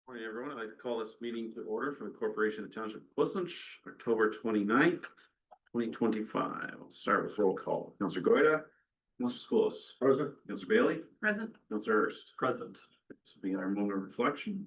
Morning, everyone. I'd like to call this meeting to order for the Corporation of Township of Portland, October 29th, 2025. I'll start with roll call. Councillor Goida, Councillor Schools. Present. Councillor Bailey. Present. Councillor Hurst. Present. This will be our moment of reflection.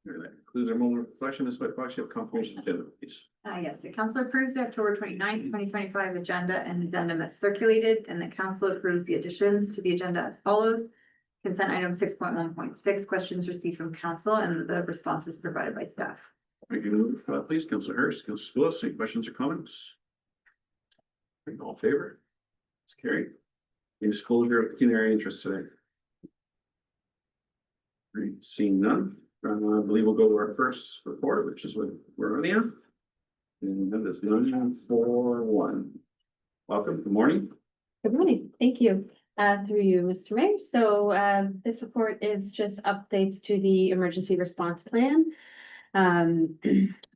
That concludes our moment of reflection. This way, actually have confirmation agenda, please. Yes, the council approves the October 29th, 2025 agenda and addendum as circulated, and the council approves the additions to the agenda as follows. Consent item 6.1.6, questions received from council and the responses provided by staff. Thank you. Please, Councillor Hurst, Councillor Schools, any questions or comments? All in favor? It's carried. Any disclosure of pecuniary interest today? Great. Seeing none. I believe we'll go to our first report, which is with Veronia. And that is 941. Welcome. Good morning. Good morning. Thank you. Through you, Mr. Mayor. So this report is just updates to the emergency response plan.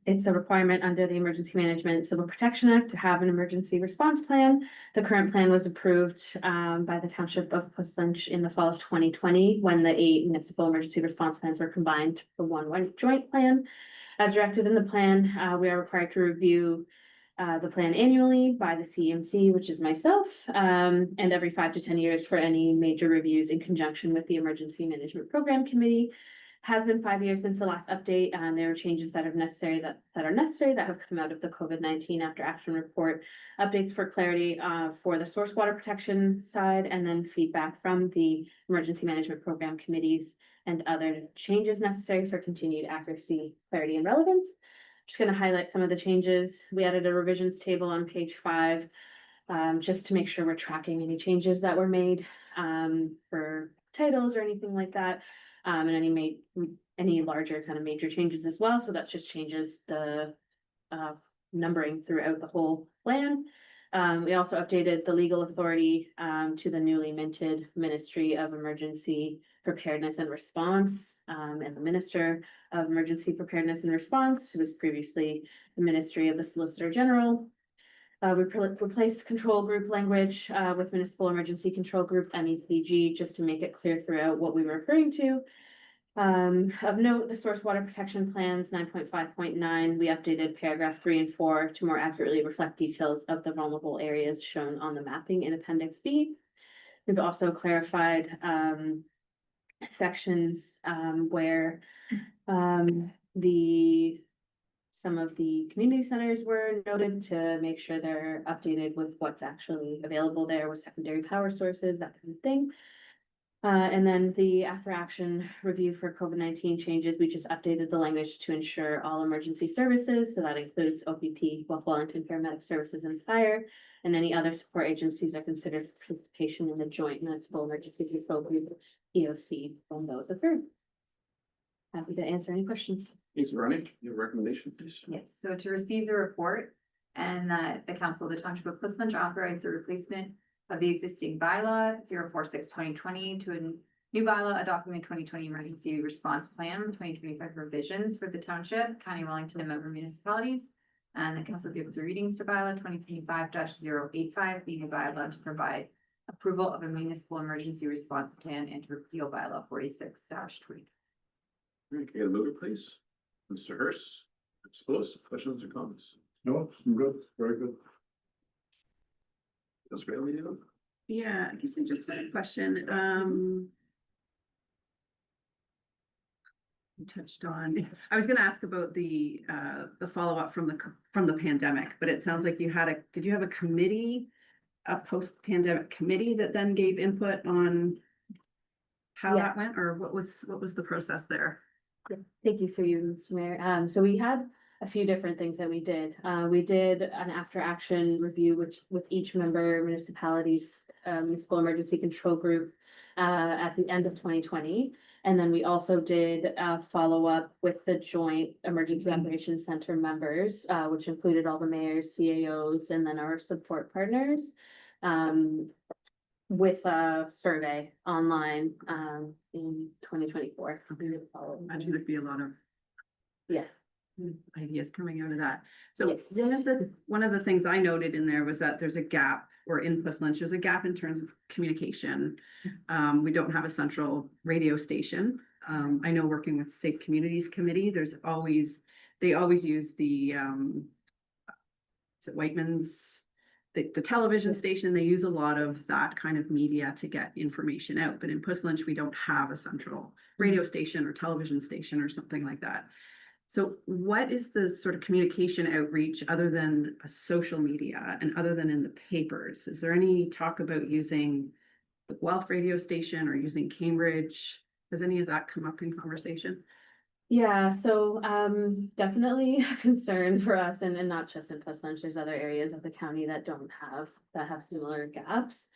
It's a requirement under the Emergency Management and Civil Protection Act to have an emergency response plan. The current plan was approved by the Township of Portland in the fall of 2020 when the 8 municipal emergency response plans were combined for one joint plan. As directed in the plan, we are required to review the plan annually by the CMC, which is myself, and every 5 to 10 years for any major reviews in conjunction with the Emergency Management Program Committee. Has been 5 years since the last update, and there are changes that are necessary that have come out of the COVID-19 after action report. Updates for clarity for the source water protection side, and then feedback from the Emergency Management Program Committees and other changes necessary for continued accuracy, clarity, and relevance. Just going to highlight some of the changes. We added a revisions table on page 5, just to make sure we're tracking any changes that were made for titles or anything like that. And any larger kind of major changes as well. So that just changes the numbering throughout the whole plan. We also updated the legal authority to the newly minted Ministry of Emergency Preparedness and Response, and the Minister of Emergency Preparedness and Response, who was previously the Ministry of the Solicitor General. We replaced control group language with Municipal Emergency Control Group, MECG, just to make it clear throughout what we were referring to. Of note, the source water protection plans 9.5.9, we updated paragraph 3 and 4 to more accurately reflect details of the vulnerable areas shown on the mapping in Appendix B. We've also clarified sections where some of the community centers were noted to make sure they're updated with what's actually available there with secondary power sources, that kind of thing. And then the after action review for COVID-19 changes, we just updated the language to ensure all emergency services. So that includes OPP, Gulf Wellington Paramedic Services and Fire, and any other support agencies are considered for participation in the Joint Municipal Emergency Control Group, EOC, when those occur. Happy to answer any questions. Thanks, Veronia. Your recommendation, please. Yes, so to receive the report and that the council of the Township of Portland authorize the replacement of the existing bylaw 046/2020 to a new bylaw adopting the 2020 emergency response plan, 2025 revisions for the township, County Wellington, and member municipalities. And the council give 3 readings to bylaw 2025-085, being a bylaw to provide approval of a municipal emergency response plan and to repeal bylaw 46-20. Can I get a mover, please? Mr. Hurst, suppose questions or comments? No, I'm good. Very good. Councillor Bailey, you know? Yeah, I guess I just had a question. You touched on, I was gonna ask about the follow-up from the pandemic, but it sounds like did you have a committee, a post-pandemic committee that then gave input on how that went, or what was the process there? Thank you through you, Mr. Mayor. So we had a few different things that we did. We did an after action review, which with each member municipalities, municipal emergency control group, at the end of 2020. And then we also did follow up with the joint Emergency Operations Center members, which included all the mayors, CAOs, and then our support partners. With a survey online in 2024. Imagine there'd be a lot of Yeah, ideas coming out of that. So Yes. one of the things I noted in there was that there's a gap, or in Plus Lunch, there's a gap in terms of communication. We don't have a central radio station. I know working with Safe Communities Committee, they always use the is it Whiteman's? The television station, they use a lot of that kind of media to get information out, but in Puss Lunch, we don't have a central radio station or television station or something like that. So what is the sort of communication outreach other than a social media and other than in the papers? Is there any talk about using the Guelph radio station or using Cambridge? Has any of that come up in conversation? yeah, so definitely a concern for us and not just in Puss Lunch, there's other areas of the county that have similar gaps.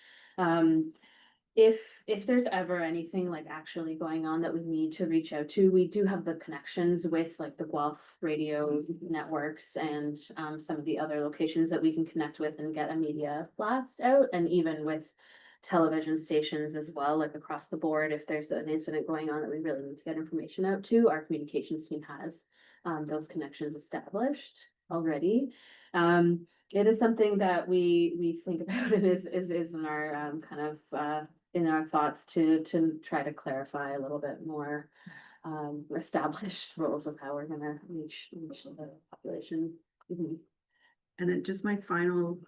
If there's ever anything like actually going on that we need to reach out to, we do have the connections with like the Guelph radio networks and some of the other locations that we can connect with and get a media blast out, and even with television stations as well, like across the board, if there's an incident going on that we really need to get information out to, our communications team has those connections established already. It is something that we think about and is in our kind of in our thoughts to try to clarify a little bit more established roles of how we're gonna reach the population. Mhm. And then just my final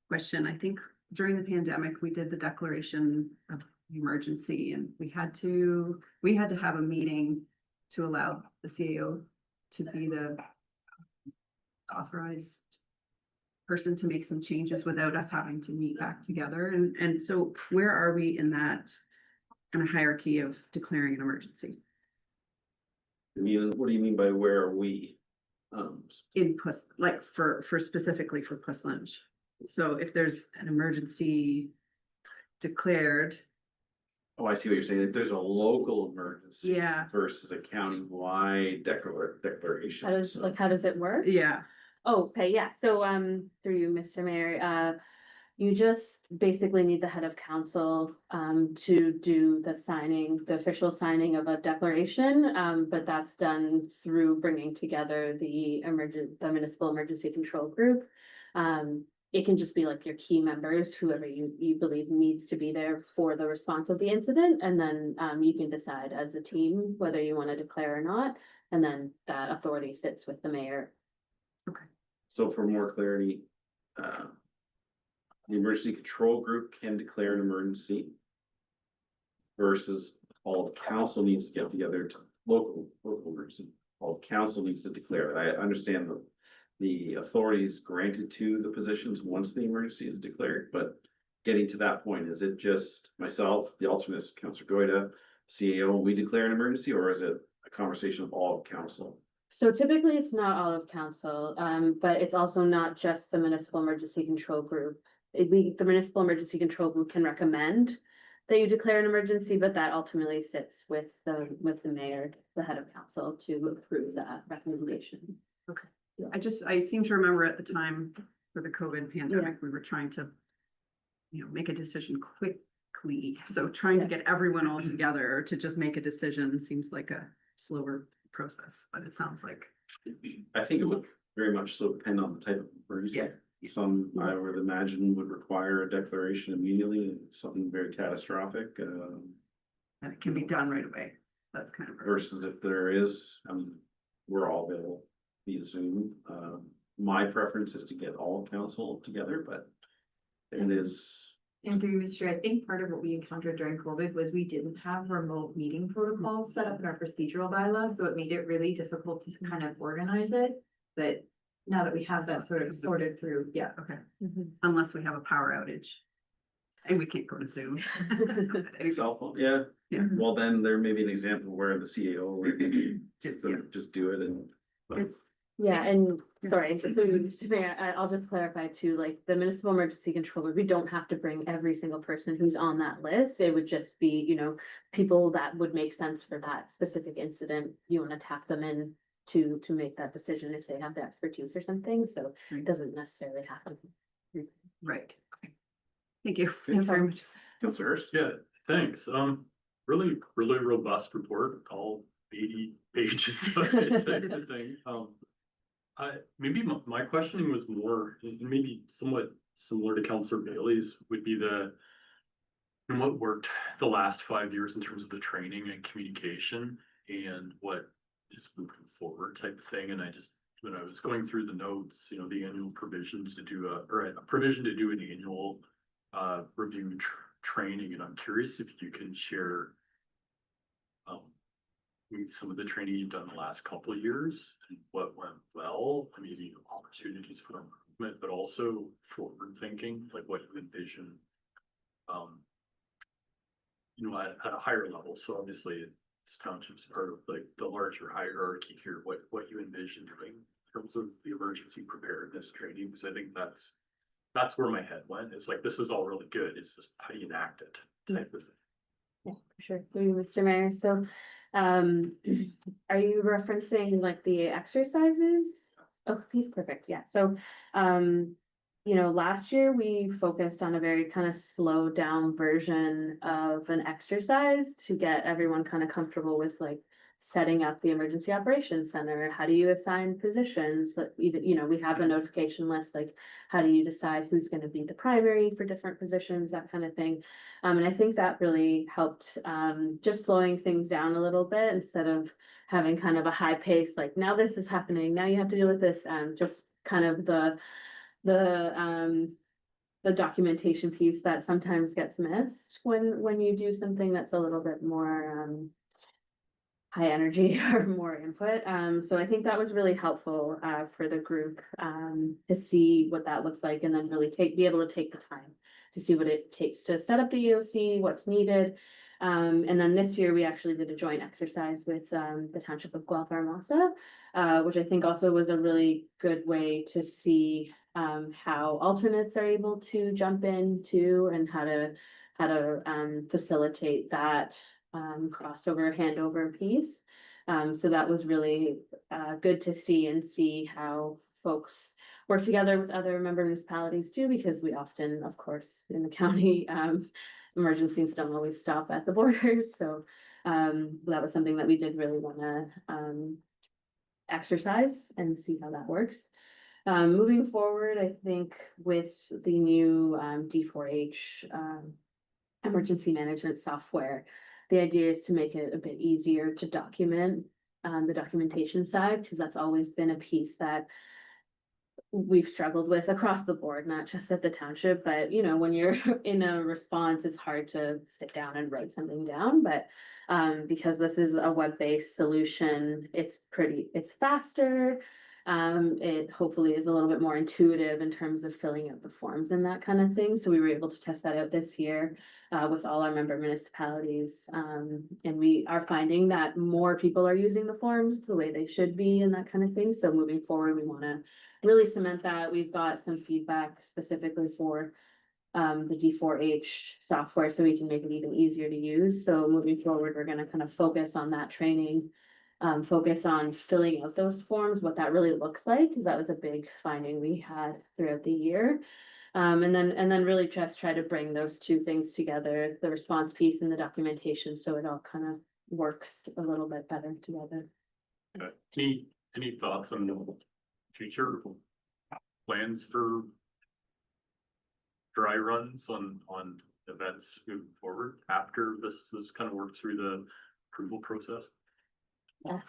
question, I think during the pandemic, we did the declaration of emergency and we had to have a meeting to allow the CAO to be the authorized person to make some changes without us having to meet back together. And so where are we in that kind of hierarchy of declaring an emergency? What do you mean by where are we? In Puss, like for specifically for Puss Lunch. So if there's an emergency declared, Oh, I see what you're saying. If there's a local emergency. Yeah. Versus a county-wide declaration. How does it work? yeah, Oh, okay, yeah, so, through you, Mr. Mayor, you just basically need the head of council, to do the official signing of a declaration, but that's done through bringing together the municipal emergency control group. It can just be like your key members, whoever you believe needs to be there for the response of the incident, and then, you can decide as a team whether you want to declare or not, and then that authority sits with the mayor. So for more clarity, the emergency control group can declare an emergency. Versus all of council needs to get together to local emergency. All of council needs to declare it. I understand the authorities granted to the positions once the emergency is declared, but getting to that point, is it just myself, the alternate, Councillor Goida, CAO, we declare an emergency, or is it a conversation of all of council? So typically it's not all of council, but it's also not just the municipal emergency control group. The municipal emergency control group can recommend that you declare an emergency, but that ultimately sits with the mayor, the head of council, to approve that recommendation. I seem to remember at the time for the COVID pandemic, we were trying to, make a decision quickly. So trying to get everyone all together to just make a decision seems like a slower process, but it sounds like. I think it would very much so depend on the type of emergency. Yeah. Some, I would imagine, would require a declaration immediately, and something very catastrophic, And it can be done right away. That's kind of. versus if there is, we're all available via Zoom. My preference is to get all council together, but it is. And through Mr. Chair, I think part of what we encountered during COVID was we didn't have remote meeting protocols set up in our procedural bylaws, so it made it really difficult to kind of organize it. But now that we have that sort of sorted through, yeah. Okay, unless we have a power outage. And we can't go to Zoom. Cell phone, yeah. Yeah. Well, then there may be an example where the CAO would just do it and. but- Yeah, and sorry, I'll just clarify too, like the municipal emergency controller, we don't have to bring every single person who's on that list. It would just be, people that would make sense for that specific incident. You want to tap them in to make that decision if they have the expertise or something, so it Right. doesn't necessarily happen. Right. Thank you. Thanks very much. Counselor Hurst. Yeah, thanks. Really, really robust report, all 80 pages of it, type of thing. Maybe my questioning was more, and maybe somewhat similar to Counselor Bailey's, would be and what worked the last 5 years in terms of the training and communication and what is moving forward type of thing. And when I was going through the notes, the annual provisions to do a provision to do an annual review training, and I'm curious if you can share maybe some of the training you've done the last couple of years and what went well, and maybe opportunities for improvement, but also forward thinking, like what you envision at a higher level. So obviously this township's part of like the larger hierarchy here, what you envision doing in terms of the emergency preparedness training, because I think that's where my head went. It's like, this is all really good. It's just how do you enact it type of thing. Yeah, for sure. Through you, Mr. Mayor. So, are you referencing like the exercises? Oh, he's perfect. Yeah. So, last year we focused on a very kind of slowed down version of an exercise to get everyone kind of comfortable with like setting up the emergency operations center. How do you assign positions? Like, even, we have a notification list, like how do you decide who's going to be the primary for different positions, that kind of thing. And I think that really helped, just slowing things down a little bit instead of having kind of a high pace, like now this is happening, now you have to deal with this, just kind of the documentation piece that sometimes gets missed when you do something that's a little bit more, high energy or more input. So I think that was really helpful for the group to see what that looks like, and then really be able to take the time to see what it takes to set up the EOC, what's needed. And then this year we actually did a joint exercise with the Township of Guelph Hermosa, which I think also was a really good way to see how alternates are able to jump in too, and how to facilitate that crossover handover piece. So that was really good to see how folks work together with other member municipalities too, because we often, of course, in the county, emergencies don't always stop at the borders. So that was something that we did really want to exercise and see how that works. Moving forward, I think with the new D4H emergency management software, the idea is to make it a bit easier to document the documentation side, because that's always been a piece that we've struggled with across the board, not just at the township, but when you're in a response, it's hard to sit down and write something down. But because this is a web-based solution, it's faster. It hopefully is a little bit more intuitive in terms of filling out the forms and that kind of thing. So we were able to test that out this year with all our member municipalities. And we are finding that more people are using the forms the way they should be and that kind of thing. So moving forward, we want to really cement that. We've got some feedback specifically for the D4H software, so we can make it even easier to use. So moving forward, we're going to kind of focus on that training, focus on filling out those forms, what that really looks like, because that was a big finding we had throughout the year. And then really just try to bring those two things together, the response piece and the documentation, so it all kind of works a little bit better together. Okay. Any thoughts on the future plans for dry runs on events moving forward after this is kind of worked through the approval process?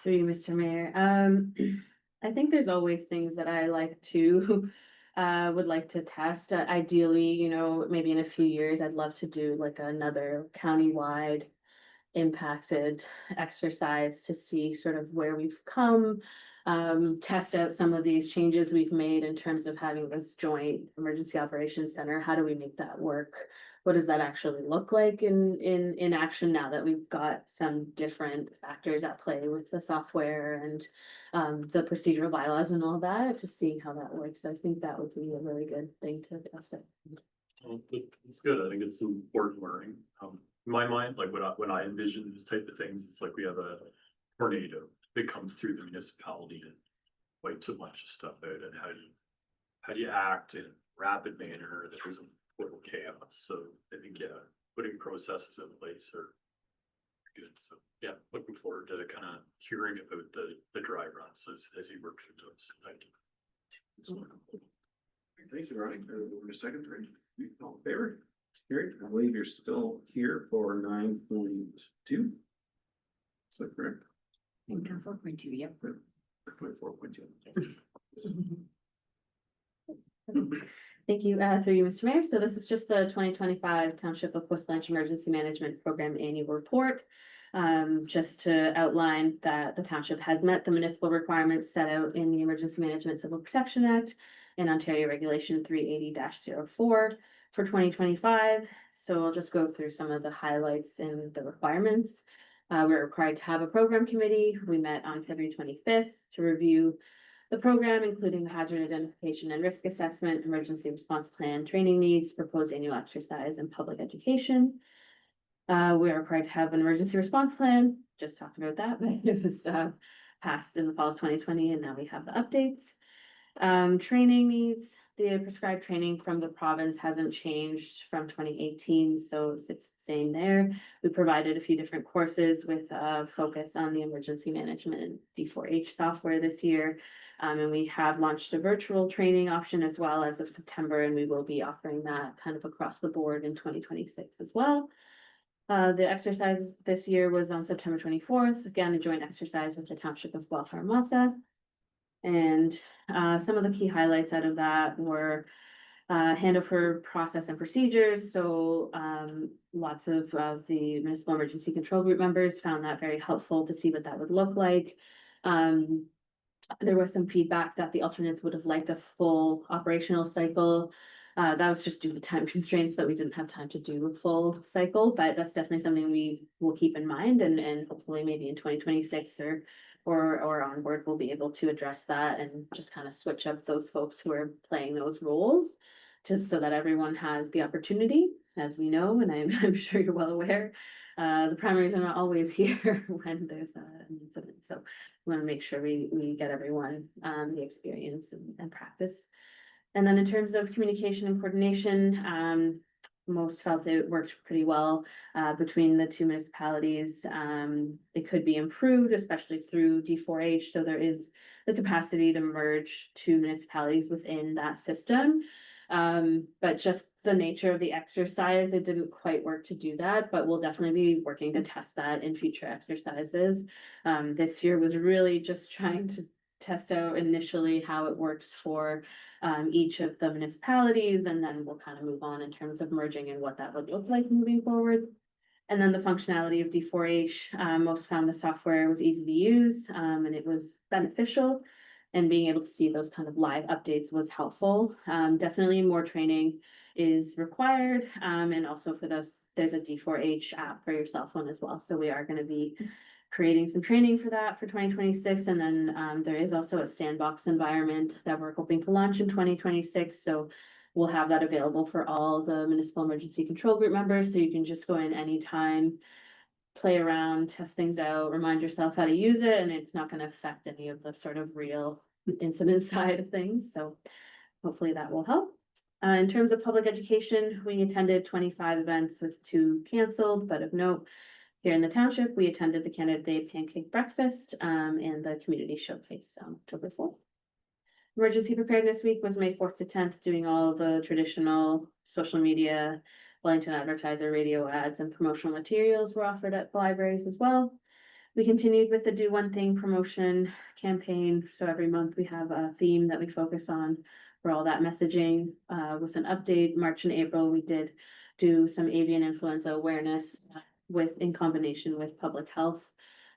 Through you, Mr. Mayor. I think there's always things that I like to would like to test. Ideally, maybe in a few years, I'd love to do like another countywide impacted exercise to see sort of where we've come, test out some of these changes we've made in terms of having this joint emergency operations center. How do we make that work what does that actually look like in action now that we've got some different factors at play with the software and the procedural bylaws and all that, just seeing how that works. I think that would be a really good thing to test it. It's good. I think it's important learning. In my mind, like when I envision this type of things, it's like we have a tornado that comes through the municipality and wipes a bunch of stuff out, and how do you act in a rapid manner that isn't total chaos? So I think, yeah, putting processes in place are good. So yeah, looking forward to kind of hearing about the dry runs as you work through those. Thank you. Thanks, Ronnie. Over to second three. All in favor? Carried. I believe you're still here for 9.2. Is that correct? 4.2, yep. 4.2. Thank you, through you, Mr. Mayor. So this is just the 2025 Township of Whistler Emergency Management Program Annual Report. Just to outline that the township has met the municipal requirements set out in the Emergency Management Civil Protection Act and Ontario Regulation 380-04 for 2025. So I'll just go through some of the highlights in the requirements. We're required to have a program committee. We met on February 25th to review the program, including the hazard identification and risk assessment, emergency response plan, training needs, proposed annual exercise, and public education. We are required to have an emergency response plan. Just talked about that, but it was passed in the fall of 2020, and now we have the updates. Training needs. The prescribed training from the province hasn't changed from 2018, so it's the same there. We provided a few different courses with a focus on the emergency management D4H software this year. And we have launched a virtual training option as well as of September, and we will be offering that kind of across the board in 2026 as well. The exercise this year was on September 24th, again, a joint exercise with the Township of Guelph-Massa. And some of the key highlights out of that were handover process and procedures. So lots of the municipal emergency control group members found that very helpful to see what that would look like. There was some feedback that the alternates would have liked a full operational cycle. That was just due to time constraints that we didn't have time to do a full cycle, but that's definitely something we will keep in mind, and hopefully maybe in 2026 or onward, we'll be able to address that and just kind of switch up those folks who are playing those roles just so that everyone has the opportunity, as we know, and I'm sure you're well aware. The primaries are not always here when there's an incident, so we want to make sure we get everyone the experience and practice. And then in terms of communication and coordination, most felt it worked pretty well between the two municipalities. It could be improved, especially through D4H. So there is the capacity to merge two municipalities within that system. But just the nature of the exercise, it didn't quite work to do that, but we'll definitely be working to test that in future exercises. This year was really just trying to test out initially how it works for each of the municipalities, and then we'll kind of move on in terms of merging and what that would look like moving forward. And then the functionality of D4H, most found the software was easy to use and it was beneficial, and being able to see those kind of live updates was helpful. Definitely more training is required, and also for those, there's a D4H app for your cell phone as well. So we are going to be creating some training for that for 2026. And then there is also a sandbox environment that we're hoping to launch in 2026. So we'll have that available for all the municipal emergency control group members. So you can just go in anytime, play around, test things out, remind yourself how to use it, and it's not going to affect any of the sort of real incident side of things. So hopefully that will help. In terms of public education, we attended 25 events with 2 canceled, but of note, here in the township, we attended the Canada Day Pancake Breakfast and the Community Showcase on October 4th. Emergency Preparedness Week was May 4th to 10th, doing all the traditional social media, Wellington Advertiser, radio ads, and promotional materials were offered at the libraries as well. We continued with the Do One Thing promotion campaign. So every month we have a theme that we focus on for all that messaging. With an update, March and April, we did do some avian influenza awareness in combination with public health,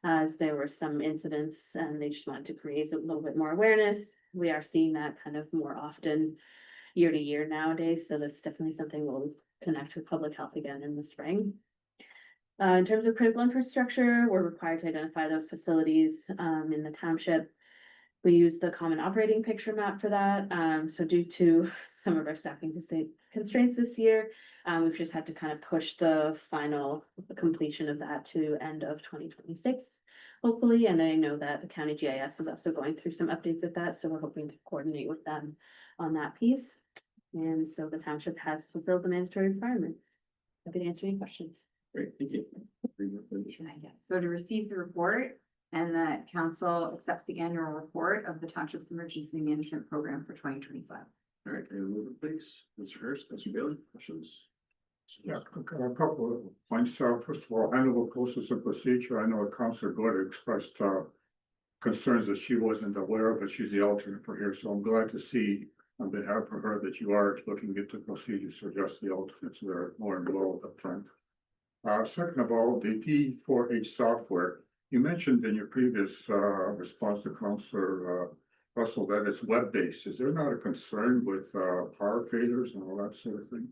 as there were some incidents and they just wanted to create a little bit more awareness. We are seeing that kind of more often year to year nowadays, so that's definitely something we'll connect with public health again in the spring. In terms of critical infrastructure, we're required to identify those facilities in the township. We use the common operating picture map for that. So due to some of our staffing constraints this year, we've just had to kind of push the final completion of that to end of 2026, hopefully. And I know that the county GIS is also going through some updates with that, so we're hoping to coordinate with them on that piece. And so the township has fulfilled the mandatory requirements. Happy to answer any questions. Great, thank you. So to receive the report and that council accepts the annual report of the township's emergency management program for 2025. All right, can we move it, please? Mr. Hurst, Mr. Bailey, questions? Yeah, a couple of points. First of all, handle process and procedure. I know Councilor Gordon expressed concerns that she wasn't aware of, but she's the alternate for here. So I'm glad to see on behalf of her that you are looking into procedures to adjust the alternates that are more involved up front. Second of all, the D4H software, you mentioned in your previous response to Councilor Russell that it's web-based. Is there not a concern with power failures and all that sort of thing?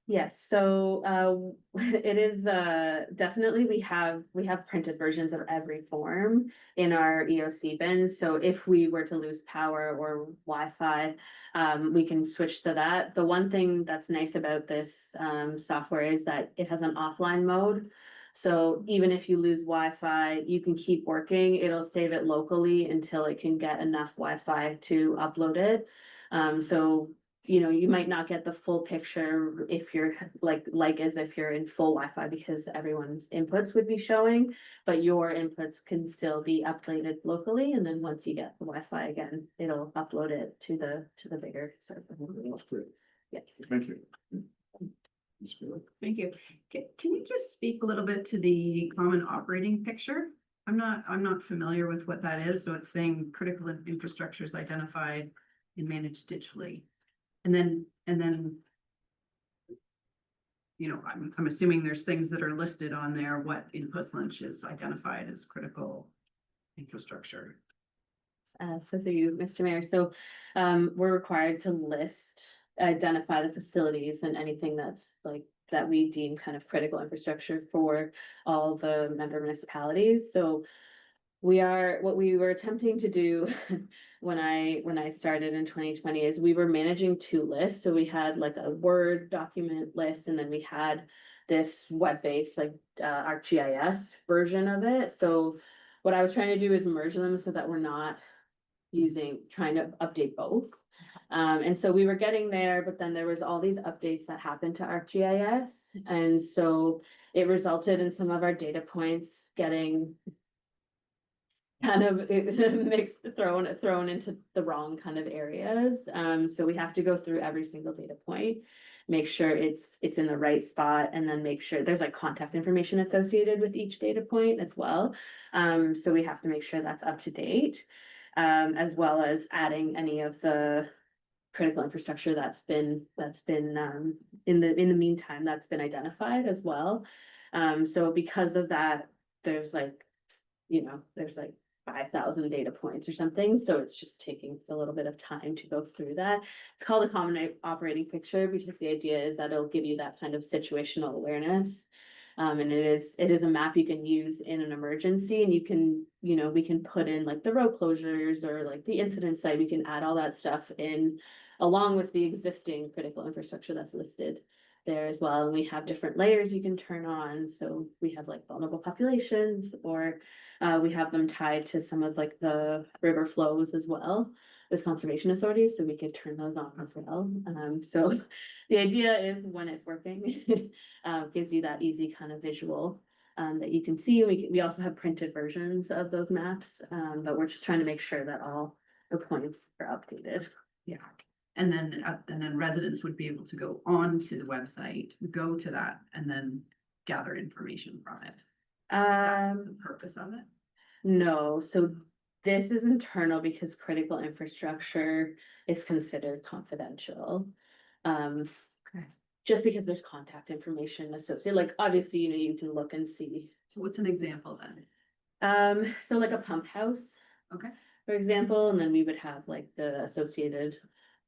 Yes, so it is definitely we have printed versions of every form in our EOC bins. So if we were to lose power or Wi-Fi, we can switch to that. The one thing that's nice about this software is that it has an offline mode. So even if you lose Wi-Fi, you can keep working. It'll save it locally until it can get enough Wi-Fi to upload it. So you know, you might not get the full picture if you're like as if you're in full Wi-Fi because everyone's inputs would be showing, but your inputs can still be uploaded locally. And then once you get the Wi-Fi again, it'll upload it to the bigger server. That's great. Yeah. Thank you. Ms. Bailey? Thank you. Can you just speak a little bit to the common operating picture? I'm not familiar with what that is. So it's saying critical infrastructure is identified and managed digitally. And then, you know, I'm assuming there's things that are listed on there, what in Puslinch is identified as critical infrastructure. So through you, Mr. Mayor, so we're required to identify the facilities and anything that's like that we deem kind of critical infrastructure for all the member municipalities. So what we were attempting to do when I started in 2020 is we were managing two lists. So we had like a Word document list, and then we had this web-based like ArcGIS version of it. So what I was trying to do is merge them so that we're not trying to update both. And so we were getting there, but then there was all these updates that happened to ArcGIS. And so it resulted in some of our data points getting kind of mixed, thrown into the wrong kind of areas. So we have to go through every single data point, make sure it's in the right spot, and then make sure there's like contact information associated with each data point as well. So we have to make sure that's up to date, as well as adding any of the critical infrastructure that's been in the meantime that's been identified as well. So because of that, there's like 5,000 data points or something. So it's just taking a little bit of time to go through that. It's called a common operating picture because the idea is that it'll give you that kind of situational awareness. And it is a map you can use in an emergency, and you can, we can put in like the road closures or like the incident site. We can add all that stuff in along with the existing critical infrastructure that's listed there as well. And we have different layers you can turn on. So we have like vulnerable populations, or we have them tied to some of like the river flows as well with conservation authorities. So we could turn those on as well. So the idea is when it's working, gives you that easy kind of visual that you can see. We also have printed versions of those maps, but we're just trying to make sure that all the points are updated. Yeah. And then residents would be able to go on to the website, go to that, and then gather information from it. Is that the purpose of it? No, so this is internal because critical infrastructure is considered confidential. Okay. Just because there's contact information associated, like obviously, you can look and see. So what's an example then? So like a pump house, Okay. for example, and then we would have like the associated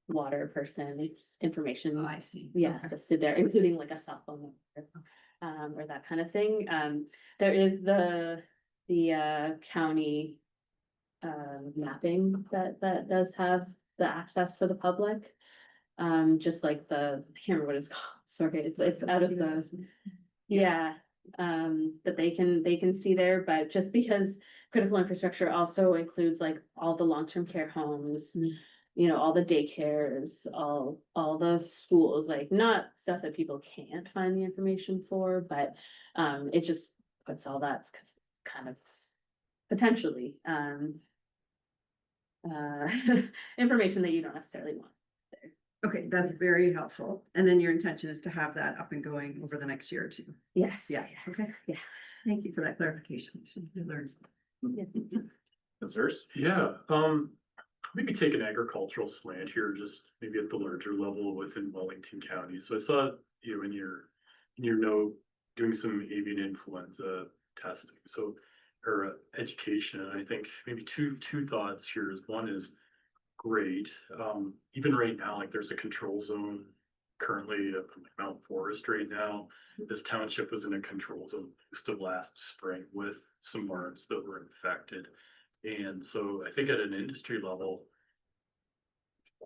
water person, information. Oh, I see. Yeah, Okay. listed there, including like a cell phone number, or that kind of thing. There is the county mapping that does have the access to the public. Just like I can't remember what it's called, sorry, it's out of those. Yeah, that they can see there, but just because critical infrastructure also includes like all the long-term care homes. You know, all the daycares, all the schools, like not stuff that people can't find the information for, but it just puts all that kind of potentially information that you don't necessarily want. Okay, that's very helpful. And then your intention is to have that up and going over the next year or two. Yes. Yeah, yes, okay. Yeah. Thank you for that clarification. I learned something. Councilors? Yeah, maybe take an agricultural slant here, just maybe at the larger level within Wellington County. So I saw you in your note doing some avian influenza testing, so or education. And I think maybe two thoughts here is one is great. Even right now, like there's a control zone currently at Mount Forest right now. This township was in a control zone most of last spring with some barns that were infected. And so I think at an industry level,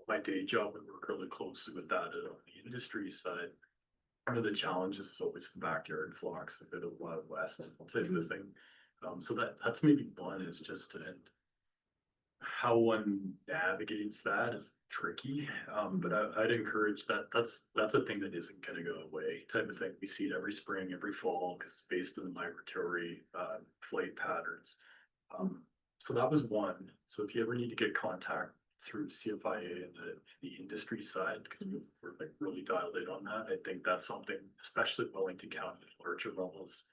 my day job, we work really closely with that on the industry side. One of the challenges is always the backyard flocks, a bit of Wild West type of thing. So that's maybe one is just and how one navigates that is tricky. But I'd encourage that. That's a thing that isn't going to go away type of thing. We see it every spring, every fall because it's based on the migratory flight patterns. So that was one. So if you ever need to get contact through CFIA and the industry side, because we're like really dialed in on that, I think that's something, especially Wellington County at larger levels,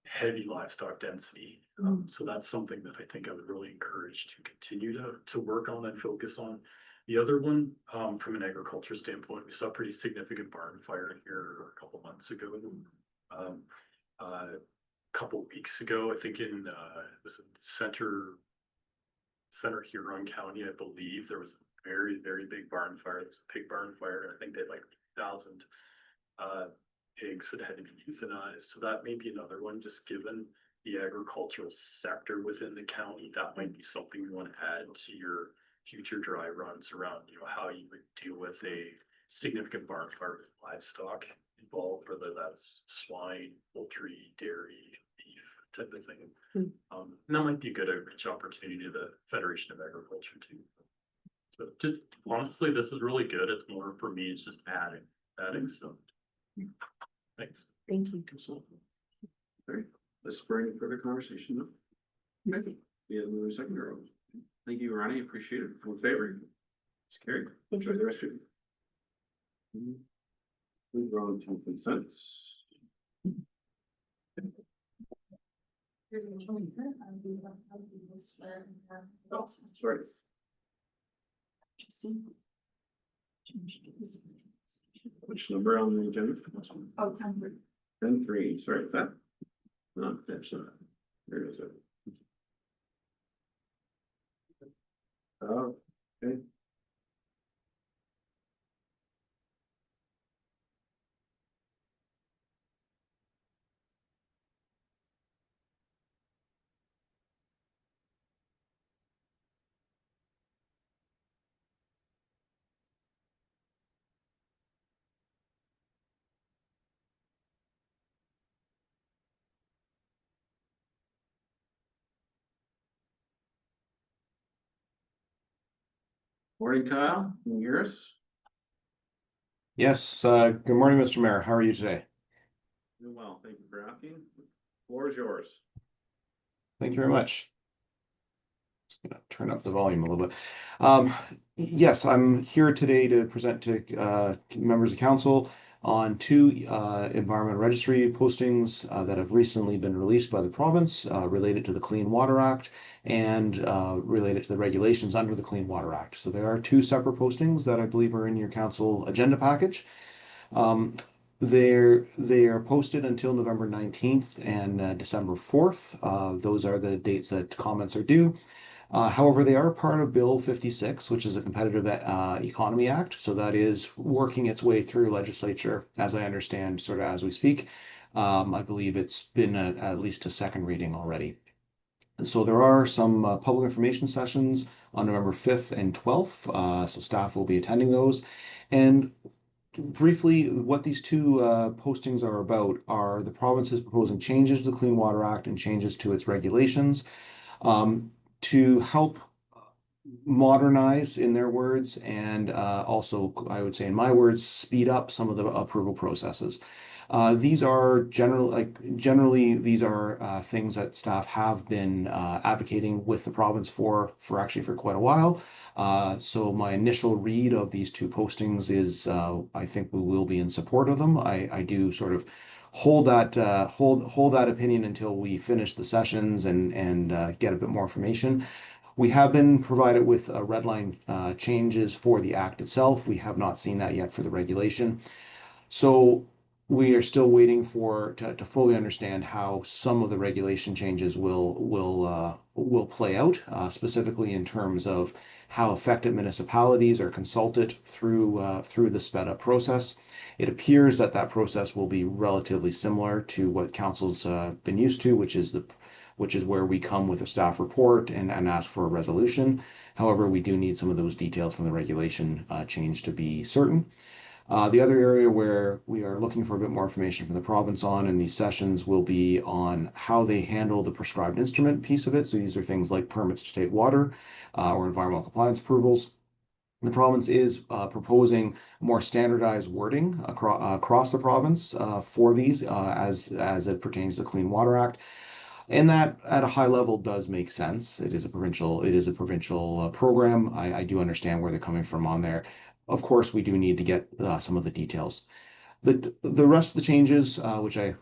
heavy livestock density. So that's something that I think I would really encourage to continue to work on and focus on. The other one, from an agriculture standpoint, we saw a pretty significant barn fire here a couple months ago. Couple weeks ago, I think in was it center Huron County, I believe there was a very, very big barn fire. It was a pig barn fire. I think they had like 1,000 pigs that had to be euthanized. So that may be another one, just given the agricultural sector within the county, that might be something you want to add to your future dry runs around, how you would deal with a significant barn fire with livestock involved, whether that's swine, poultry, dairy, beef type of thing. And that might be a good outreach opportunity to the Federation of Agriculture too. So just honestly, this is really good. It's more for me, it's just adding stuff. Thanks. Thank you. All right, let's bring further conversation up. Maybe. Yeah, move a second row. Thank you, Ronnie. Appreciate it. All in favor? It's carried. Enjoy the rest of it. Move on to consents. Oh, sorry. Which number on the agenda? Oh, 10. 10-3, sorry, is that? No, that's not. There it is. Oh, okay. Morning, Kyle. Can you hear us? Yes, good morning, Mr. Mayor. How are you today? Doing well. Thank you for asking. Floor is yours. Thank you very much. Just gonna turn up the volume a little bit. Yes, I'm here today to present to members of council on two environmental registry postings that have recently been released by the province related to the Clean Water Act and related to the regulations under the Clean Water Act. So there are two separate postings that I believe are in your council agenda package. They are posted until November 19th and December 4th. Those are the dates that comments are due. However, they are part of Bill 56, which is a Competitive Economy Act. So that is working its way through legislature, as I understand, sort of as we speak. I believe it's been at least a second reading already. So there are some public information sessions on November 5th and 12th. So staff will be attending those. And briefly, what these two postings are about are the province is proposing changes to the Clean Water Act and changes to its regulations to help modernize, in their words, and also, I would say in my words, speed up some of the approval processes. These are generally these are things that staff have been advocating with the province for actually for quite a while. So my initial read of these two postings is I think we will be in support of them. I do sort of hold that opinion until we finish the sessions and get a bit more information. We have been provided with red line changes for the act itself. We have not seen that yet for the regulation. So we are still waiting to fully understand how some of the regulation changes will play out, specifically in terms of how affected municipalities are consulted through the sped up process. It appears that process will be relatively similar to what council's been used to, which is where we come with a staff report and ask for a resolution. However, we do need some of those details from the regulation change to be certain. The other area where we are looking for a bit more information from the province on in these sessions will be on how they handle the prescribed instrument piece of it. So these are things like permits to take water or environmental compliance approvals. The province is proposing more standardized wording across the province for these as it pertains to the Clean Water Act. And that at a high level does make sense. It is a provincial program. I do understand where they're coming from on there. Of course, we do need to get some of the details. The rest of the changes, which I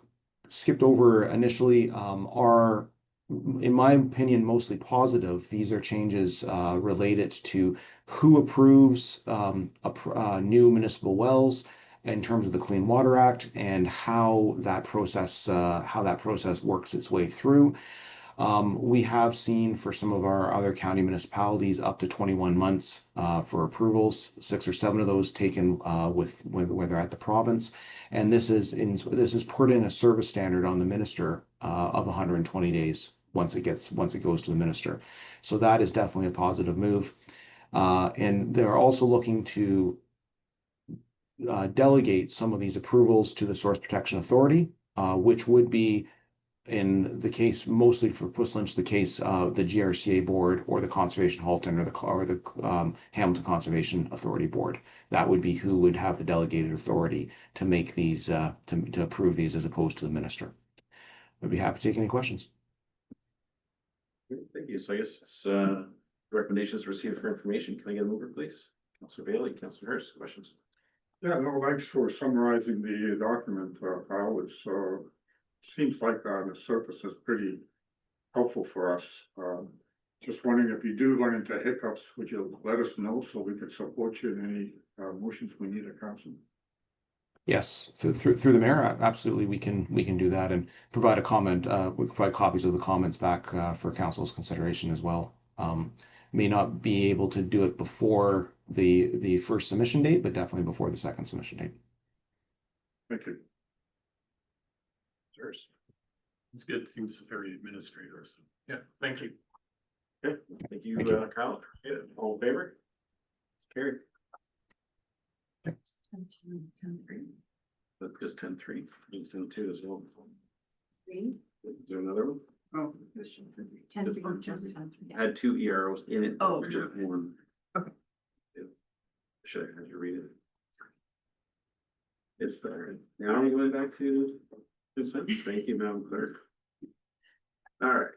skipped over initially, are, in my opinion, mostly positive. These are changes related to who approves new municipal wells in terms of the Clean Water Act and how that process works its way through. We have seen for some of our other county municipalities up to 21 months for approvals, 6 or 7 of those taken where they're at the province. And this is put in a service standard on the minister of 120 days once it goes to the minister. So that is definitely a positive move. And they're also looking to delegate some of these approvals to the Source Protection Authority, which would be, in the case mostly for Puss Lynch, the case of the GRCA board or the Conservation Halton or the Hamilton Conservation Authority board. That would be who would have the delegated authority to make these to approve these as opposed to the minister. I'd be happy to take any questions. Thank you. So I guess it's recommendations received for information. Can I get a mover, please? Councilor Bailey, Councilor Hurst, questions? Yeah, no, thanks for summarizing the document, Kyle. It's seems like on the surface is pretty helpful for us. Just wondering if you do run into hiccups, would you let us know so we could support you in any motions we need at council? Yes, through the mayor, absolutely, we can do that and provide a comment. We can provide copies of the comments back for council's consideration as well. May not be able to do it before the first submission date, but definitely before the second submission date. Thank you. Hurst. It's good. Seems very administrative. So, yeah, thank you. Okay, thank you, Thank you. Kyle. Yeah, all in favor? Carried. That's just 10-3, 10-2 as well. Is there another one? Oh, 10-3, just 10-3. Had 2 EROs in it. Oh, Just one. okay. Yeah. Should I have you read it? It's there. Now are we going back to consent? Thank you, Madam Clerk. All right.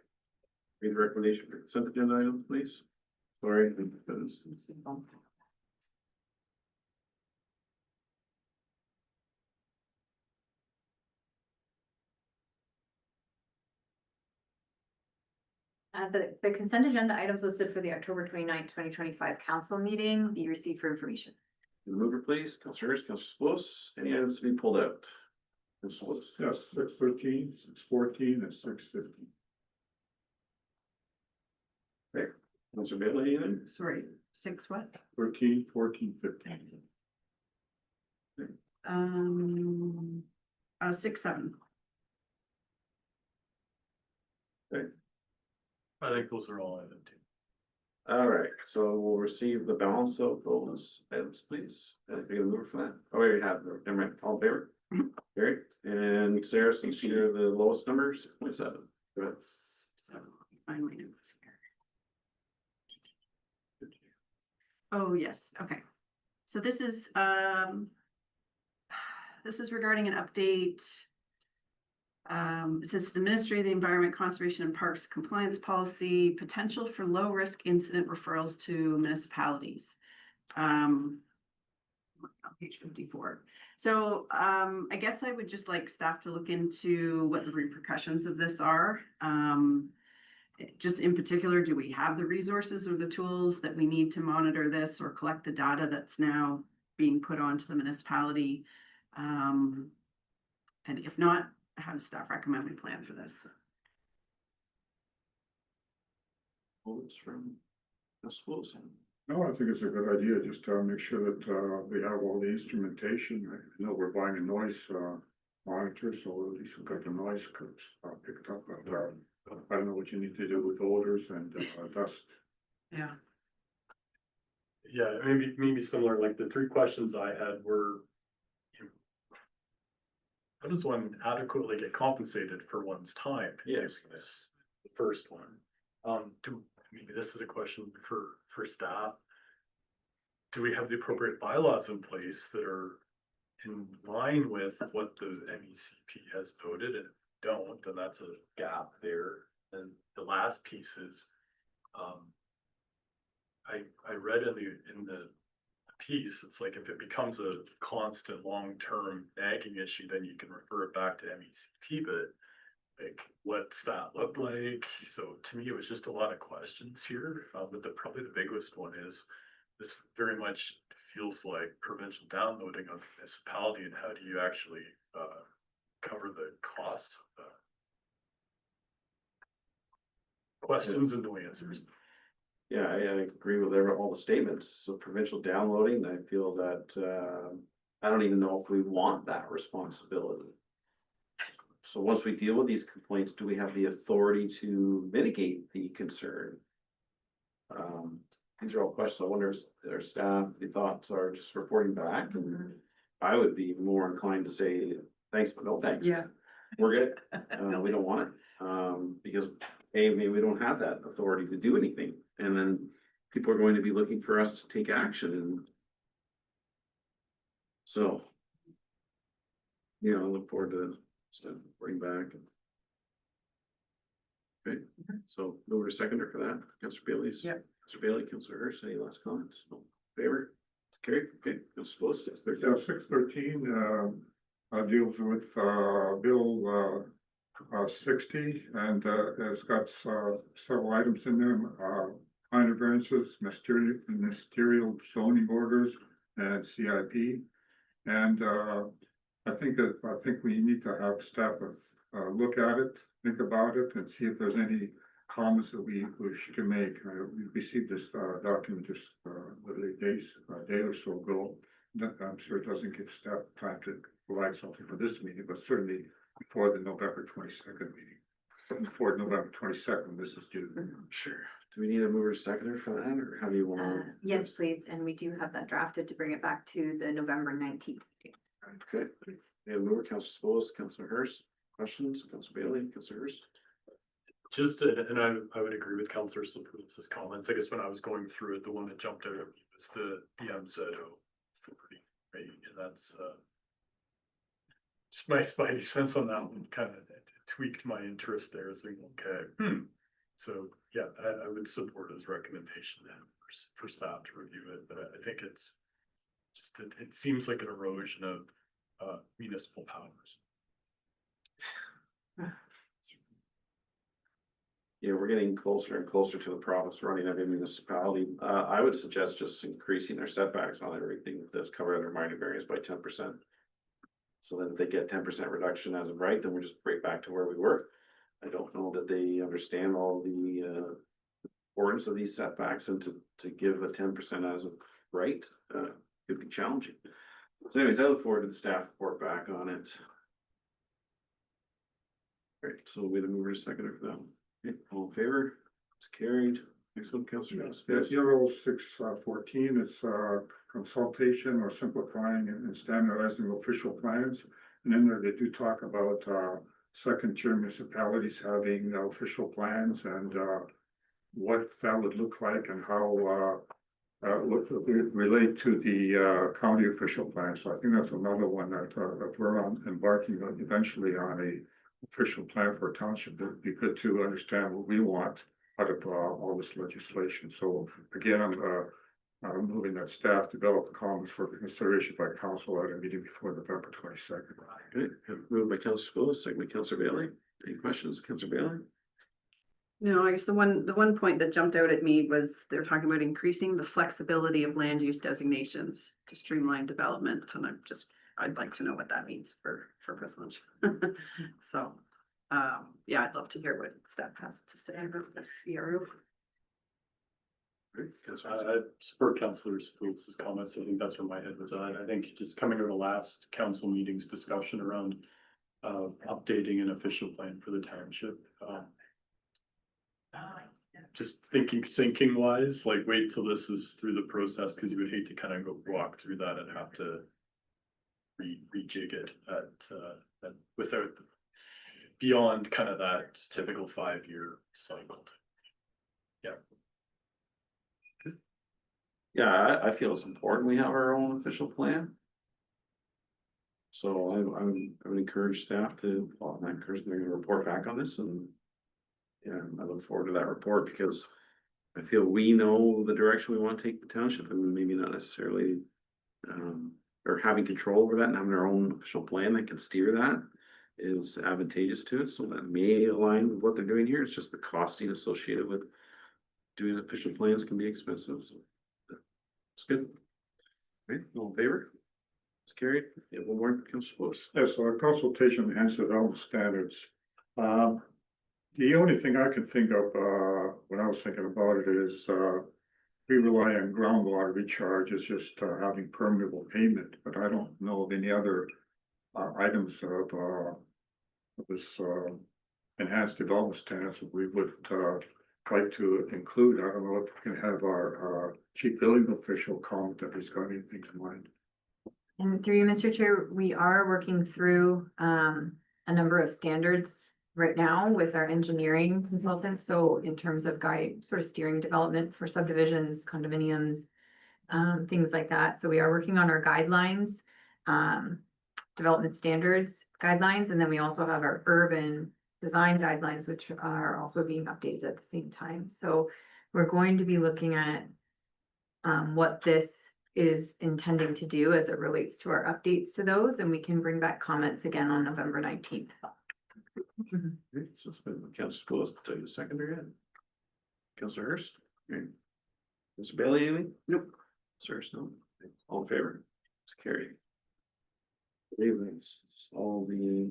Read the recommendation for consent agenda items, please. Sorry. The consent agenda items listed for the October 29th, 2025 council meeting be received for information. The mover, please. Councilor Hurst, Councilor Splos. Any items to be pulled out? Councilor Splos. Yes, 613, 614, and 615. Counselor Bailey, anything? Sorry, 6 what? 13, 14, 15. 6, 7. I think those are all I did too. All right, so we'll receive the balance of those items, please. If you're gonna move for that. Oh, we already have, never mind, all in favor? Gary, and Sarah, since you're the lowest number, 6.7. Go ahead. So, find my notes here. Oh, yes, okay. So this is regarding an update. It says the Ministry of the Environment, Conservation and Parks Compliance Policy, potential for low risk incident referrals to municipalities. On page 54. So I guess I would just like staff to look into what the repercussions of this are. Just in particular, do we have the resources or the tools that we need to monitor this or collect the data that's now being put onto the municipality? And if not, how does staff recommend we plan for this? Quotes from the schools. No, I think it's a good idea, just to make sure that we have all the instrumentation. I know we're buying a noise monitor, so at least we've got the noise picked up. But I don't know what you need to do with odors and dust. Yeah. Yeah, maybe similar, like the 3 questions I had were. How does one adequately get compensated for one's time? Yes. This, the first one. Maybe this is a question for staff. Do we have the appropriate bylaws in place that are in line with what the MECP has voted, and don't, and that's a gap there. And the last piece is, I read in the piece, it's like if it becomes a constant long-term nagging issue, then you can refer it back to MECP, but like, what's that look like? So to me, it was just a lot of questions here, but probably the biggest one is, this very much feels like provincial downloading of the municipality, and how do you actually cover the costs? Questions and no answers. Yeah, I agree with all the statements. So provincial downloading, I feel that, I don't even know if we want that responsibility. So once we deal with these complaints, do we have the authority to mitigate the concern? These are all questions. I wonder if their staff, the thoughts are just reporting back, and I would be more inclined to say, thanks, but no thanks. Yeah. We're good. We don't want it. Because maybe we don't have that authority to do anything. And then people are going to be looking for us to take action, and so, I look forward to stuff bring back. Okay, so over to seconder for that, Councilor Bailey's. Yeah. Councilor Bailey, Councilor Hurst, any last comments? No. Favor? It's carried. Okay, Councilor Spillis, 613. 613 deals with bill 60, and it's got several items in there. Minor variances, ministerial zoning orders, and CIP. And I think we need to have staff look at it, think about it, and see if there's any comments that we should make. We received this document just literally a day or so ago. I'm sure it doesn't give staff time to provide something for this meeting, but certainly before the November 22nd meeting. Before November 22nd, this is due. Sure. Do we need a mover seconder for that, or how do you want? Yes, please, and we do have that drafted to bring it back to the November 19th. Okay. We have a mover, Councilor Spillis, Councilor Hurst. Questions? Councilor Bailey, Councilor Hurst. Just, and I would agree with Councilor Spillis's comments. I guess when I was going through it, the one that jumped out at me was the MZO authority, right? And that's just my spidey sense on that one kind of tweaked my interest there. It's like, okay, so yeah, I would support his recommendation then for staff to review it, but I think it's just, it seems like an erosion of municipal powers. Yeah, we're getting closer and closer to the province running every municipality. I would suggest just increasing their setbacks on everything that's covered under minor variance by 10%. So that if they get 10% reduction as of right, then we're just right back to where we were. I don't know that they understand all the importance of these setbacks and to give a 10% as of right, could be challenging. So anyways, I look forward to the staff report back on it. Great, so we have a mover and a seconder for that one. Okay, all in favor? It's carried. Next one, Councilor Ross. Yeah, 0614, it's consultation or simplifying and standardizing official plans. And in there, they do talk about second-tier municipalities having official plans and what that would look like and how would relate to the county official plan. So I think that's another one that we're embarking on eventually on a official plan for a township. It'd be good to understand what we want out of all this legislation. So again, I'm moving that staff develop the comments for consideration by council at a meeting before November 22nd. Okay, moved by Councilor Scholes, second by Councilor Bailey. Any questions, Councilor Bailey? No, I guess the one point that jumped out at me was they're talking about increasing the flexibility of land use designations to streamline development, and I'd like to know what that means for Prislinch. So, yeah, I'd love to hear what staff has to say about this CRO. Great, Councilor. I support Councillor Spooks' comments. I think that's where my head was at. I think just coming to the last council meeting's discussion around updating an official plan for the township. Just thinking sinking wise, like wait till this is through the process, because you would hate to kind of go walk through that and have to rejig it at without beyond kind of that typical 5-year cycle. Yeah, I feel it's important we have our own official plan. So I would encourage staff to, well, not encourage them to report back on this, and yeah, I look forward to that report because I feel we know the direction we want to take the township, and maybe not necessarily or having control over that and having our own official plan that can steer that is advantageous to us. So that may align with what they're doing here. It's just the costing associated with doing official plans can be expensive. So it's good. Right, all in favor? It's carried. Yeah, one more, Councilor Spokes. Yes, so our consultation enhanced development standards. The only thing I can think of, when I was thinking about it is, we rely on groundwater recharge as just having permeable pavement, but I don't know of any other items of this enhanced development standards that we would like to include. I don't know if we can have our chief building official comment if he's got anything in mind. And through you, Mr. Chair, we are working through a number of standards right now with our engineering consultants. So in terms of sort of steering development for subdivisions, condominiums, things like that. So we are working on our guidelines, development standards guidelines, and then we also have our urban design guidelines, which are also being updated at the same time. So we're going to be looking at what this is intending to do as it relates to our updates to those, and we can bring back comments again on November 19th. Okay, so it's been Councilor Spokes to take the seconder yet. Councilor Hurst. Okay. Mr. Bailey, anything? Nope. Sir, no. All in favor? It's carried. I believe it's all the.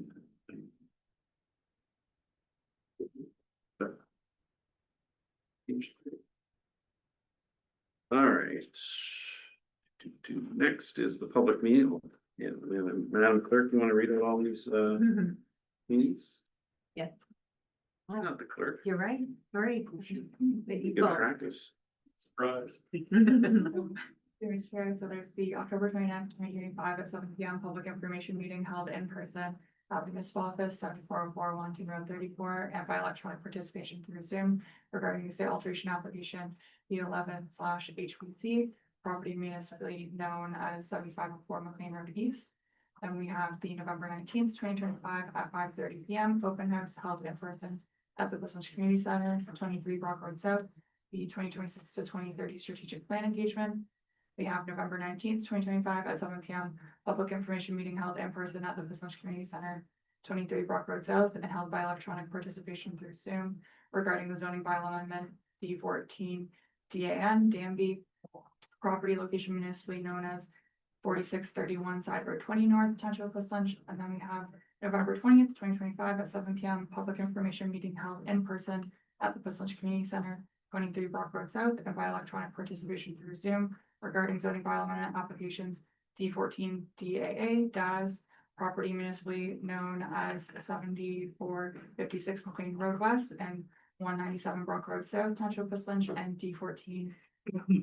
All right. Next is the public meeting. Yeah, Madam Clerk, you want to read out all these meetings? Yeah. Not the clerk. You're right, sorry. Good practice. Surprise. There's chair, so there's the October 29th, 2025 at 7 p.m. public information meeting held in person at the municipal office, 7404 Wanting Road 34, and by electronic participation through Zoom regarding the site alteration application E11/HPC, property municipally known as 7504 McLean Road East. And we have the November 19th, 2025 at 5:30 p.m. open house held in person at the Prislinch Community Center, 23 Brock Road South, the 2026 to 2030 strategic plan engagement. We have November 19th, 2025 at 7 p.m. public information meeting held in person at the Prislinch Community Center, 23 Brock Road South, and held by electronic participation through Zoom regarding the zoning bylaw amendment D14 DAN, Danby, property location municipally known as 4631 Side Road 20 North, Township of Prislinch. And then we have November 20th, 2025 at 7 p.m. public information meeting held in person at the Prislinch Community Center, 23 Brock Road South, and by electronic participation through Zoom regarding zoning bylaw amendment applications D14 DAA DAS, property municipally known as 7456 McLean Road West and 197 Brock Road South, Township of Whistler, and D14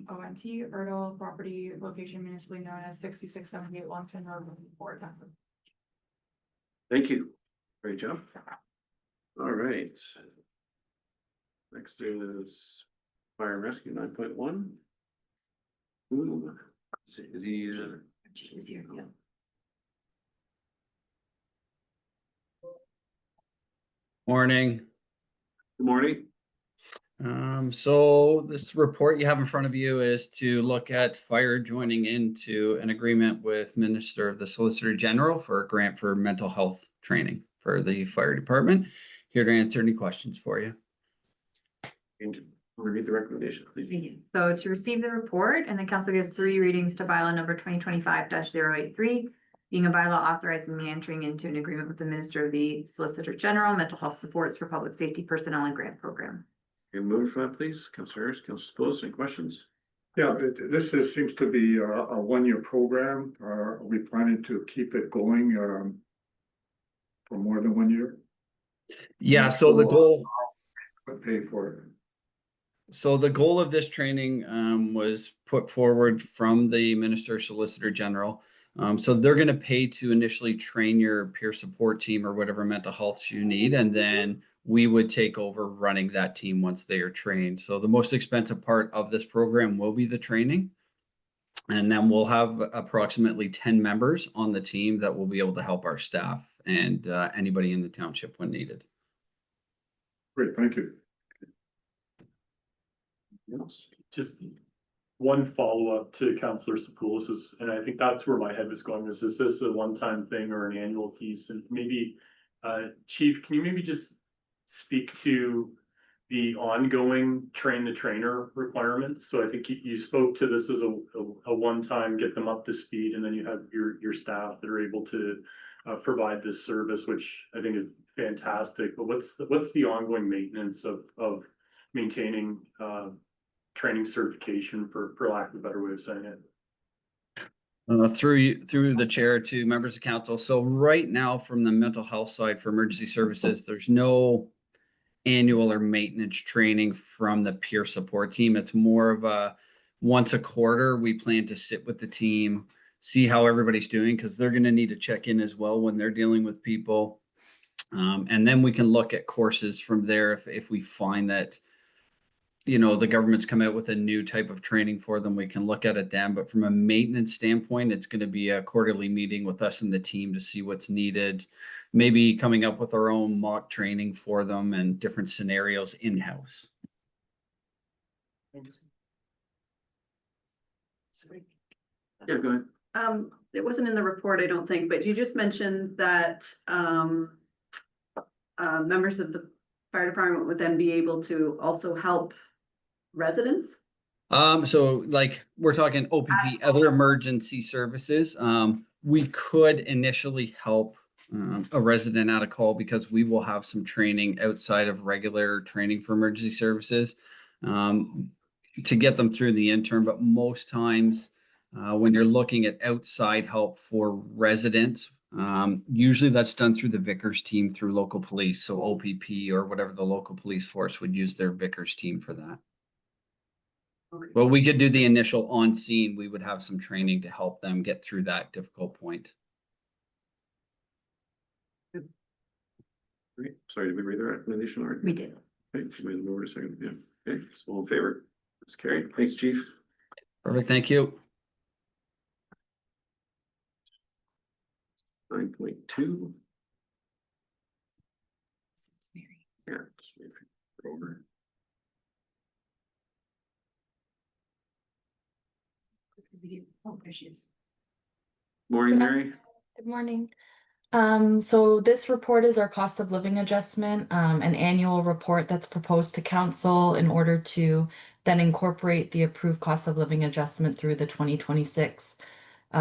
ONT Erdel, property location municipally known as 6678 Longton Road, Fort Denver. Thank you. Great job. All right. Next is fire and rescue 9.1. Is he, She's here, yeah. Morning. good morning? So this report you have in front of you is to look at fire joining into an agreement with Minister of the Solicitor General for a grant for mental health training for the fire department. Here to answer any questions for you. And want to read the recommendation, please? So to receive the report, and the council gives 3 readings to bylaw number 2025-083, being a bylaw authorizing the entering into an agreement with the Minister of the Solicitor General, mental health supports for public safety personnel and grant program. You move for that, please, Councilor Harris, Councilor Spillis, any questions? Yeah, seems to be a one-year program. Are we planning to keep it going for more than 1 year? Yeah, so the goal But pay for it. So the goal of this training was put forward from the Minister Solicitor General. So they're going to pay to initially train your peer support team or whatever mental health you need, and then we would take over running that team once they are trained. So the most expensive part of this program will be the training. And then we'll have approximately 10 members on the team that will be able to help our staff and anybody in the township when needed. Great, thank you. Yes. Just one follow-up to Councillor Sepoulis's, and I think that's where my head was going, is this a one-time thing or an annual piece? And maybe, Chief, can you maybe just speak to the ongoing train the trainer requirements? So I think you spoke to this as a one-time, get them up to speed, and then you have your staff that are able to provide this service, which I think is fantastic. But what's the ongoing maintenance of maintaining training certification, for lack of a better way of saying it? Through the chair to members of council. So right now, from the mental health side for emergency services, there's no annual or maintenance training from the peer support team. It's more of a once a quarter, we plan to sit with the team, see how everybody's doing, because they're going to need to check in as well when they're dealing with people. And then we can look at courses from there if we find that, you know, the government's come out with a new type of training for them, we can look at it then. But from a maintenance standpoint, it's going to be a quarterly meeting with us and the team to see what's needed, maybe coming up with our own mock training for them and different scenarios in-house. Sorry. Yeah, go ahead. It wasn't in the report, I don't think, but you just mentioned that members of the fire department would then be able to also help residents? So like we're talking OPP, other emergency services. We could initially help a resident out of call because we will have some training outside of regular training for emergency services to get them through the intern. But most times when you're looking at outside help for residents, usually that's done through the Vickers team through local police. So OPP or whatever the local police force would use their Vickers team for that. Okay. But we could do the initial on scene. We would have some training to help them get through that difficult point. Great. Sorry, did we read the recommendation already? We did. Okay, should we move over a second? Yeah. Okay, so all in favor? That's carried. Thanks, Chief. Perfect. Thank you. 9.2. Yeah. Just wait for it over. Oh, there she is. Morning, Mary. Good morning. So this report is our cost of living adjustment, an annual report that's proposed to council in order to then incorporate the approved cost of living adjustment through the 2026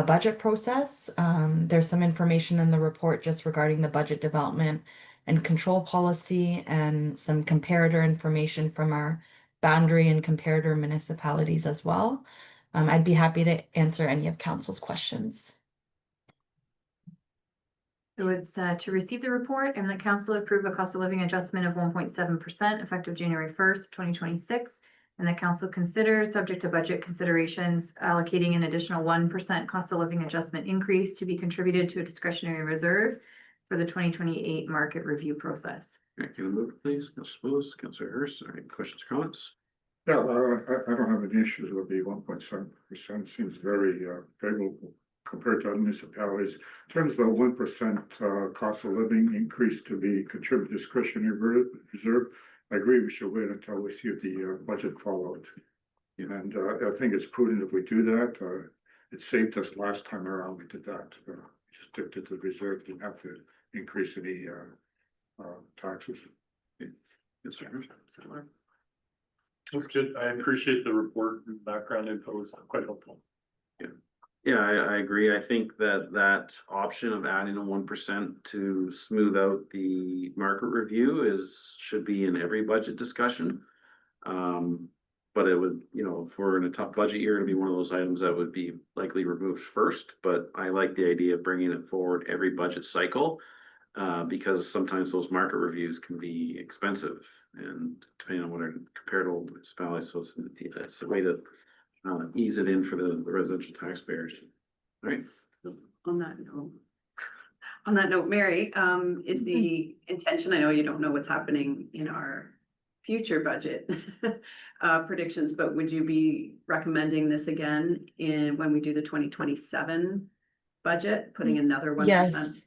budget process. There's some information in the report just regarding the budget development and control policy and some comparator information from our boundary and comparator municipalities as well. I'd be happy to answer any of council's questions. So it's to receive the report and the council approve a cost of living adjustment of 1.7% effective January 1st, 2026. And the council consider, subject to budget considerations, allocating an additional 1% cost of living adjustment increase to be contributed to a discretionary reserve for the 2028 market review process. Can I move it, please? Councilor Lewis, Councilor Hurst, all right, questions, comments? Yeah, I don't have any issues with the 1.7%. Seems very favorable compared to other municipalities. In terms of the 1% cost of living increase to be contributed discretionary reserve, I agree we should wait until we see the budget fallout. And I think it's prudent if we do that. It saved us last time around we did that. We just dipped into the reserve, didn't have to increase any taxes. Yes, sir. That's good. I appreciate the report and background info is quite helpful. Yeah, I agree. I think that option of adding a 1% to smooth out the market review should be in every budget discussion. But it would, if we're in a tough budget year, it'd be one of those items that would be likely removed first. But I like the idea of bringing it forward every budget cycle. Because sometimes those market reviews can be expensive and depending on what are compared to old municipalities, so it's a way to ease it in for the residential taxpayers. All right. On that note, Mary, is the intention, I know you don't know what's happening in our future budget predictions, but would you be recommending this again when we do the 2027 budget, putting another 1%?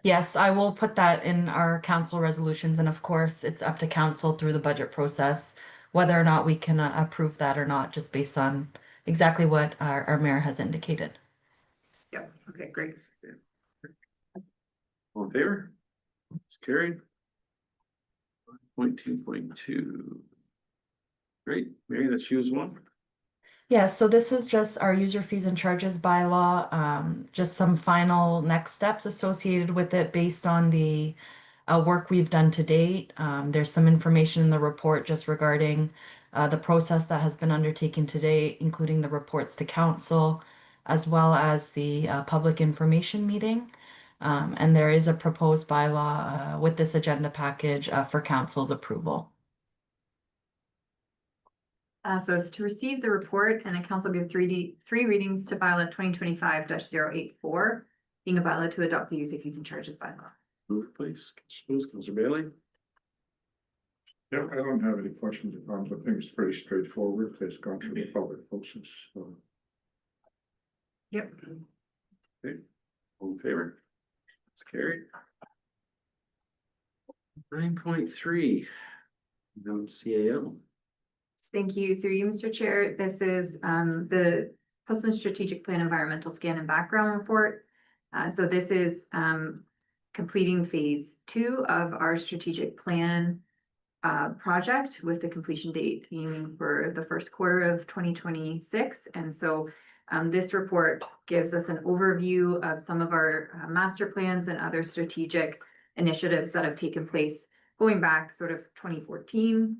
Yes, I will put that in our council resolutions, and of course, it's up to council through the budget process, whether or not we can approve that or not, just based on exactly what our mayor has indicated. Yep, okay, great. All in favor? It's carried. 2.2. Great, Mary, that's you as well. Yeah, so this is just our user fees and charges bylaw, just some final next steps associated with it based on the work we've done to date. There's some information in the report just regarding the process that has been undertaken to date, including the reports to council, as well as the public information meeting. And there is a proposed bylaw with this agenda package for council's approval. So it's to receive the report and the council give three readings to bylaw 2025-084, being a bylaw to adopt the user fees and charges bylaw. Move, please. Councilor Bailey. Yeah, I don't have any questions or comments. I think it's pretty straightforward. It's gone through the public process. So. Yep. Okay. All in favor? It's carried. 9.3. CAO. Thank you. Through you, Mr. Chair. This is the Puslinch Strategic Plan Environmental Scan and Background Report. So this is completing phase 2 of our strategic plan project, with the completion date being for the first quarter of 2026. And so this report gives us an overview of some of our master plans and other strategic initiatives that have taken place going back sort of 2014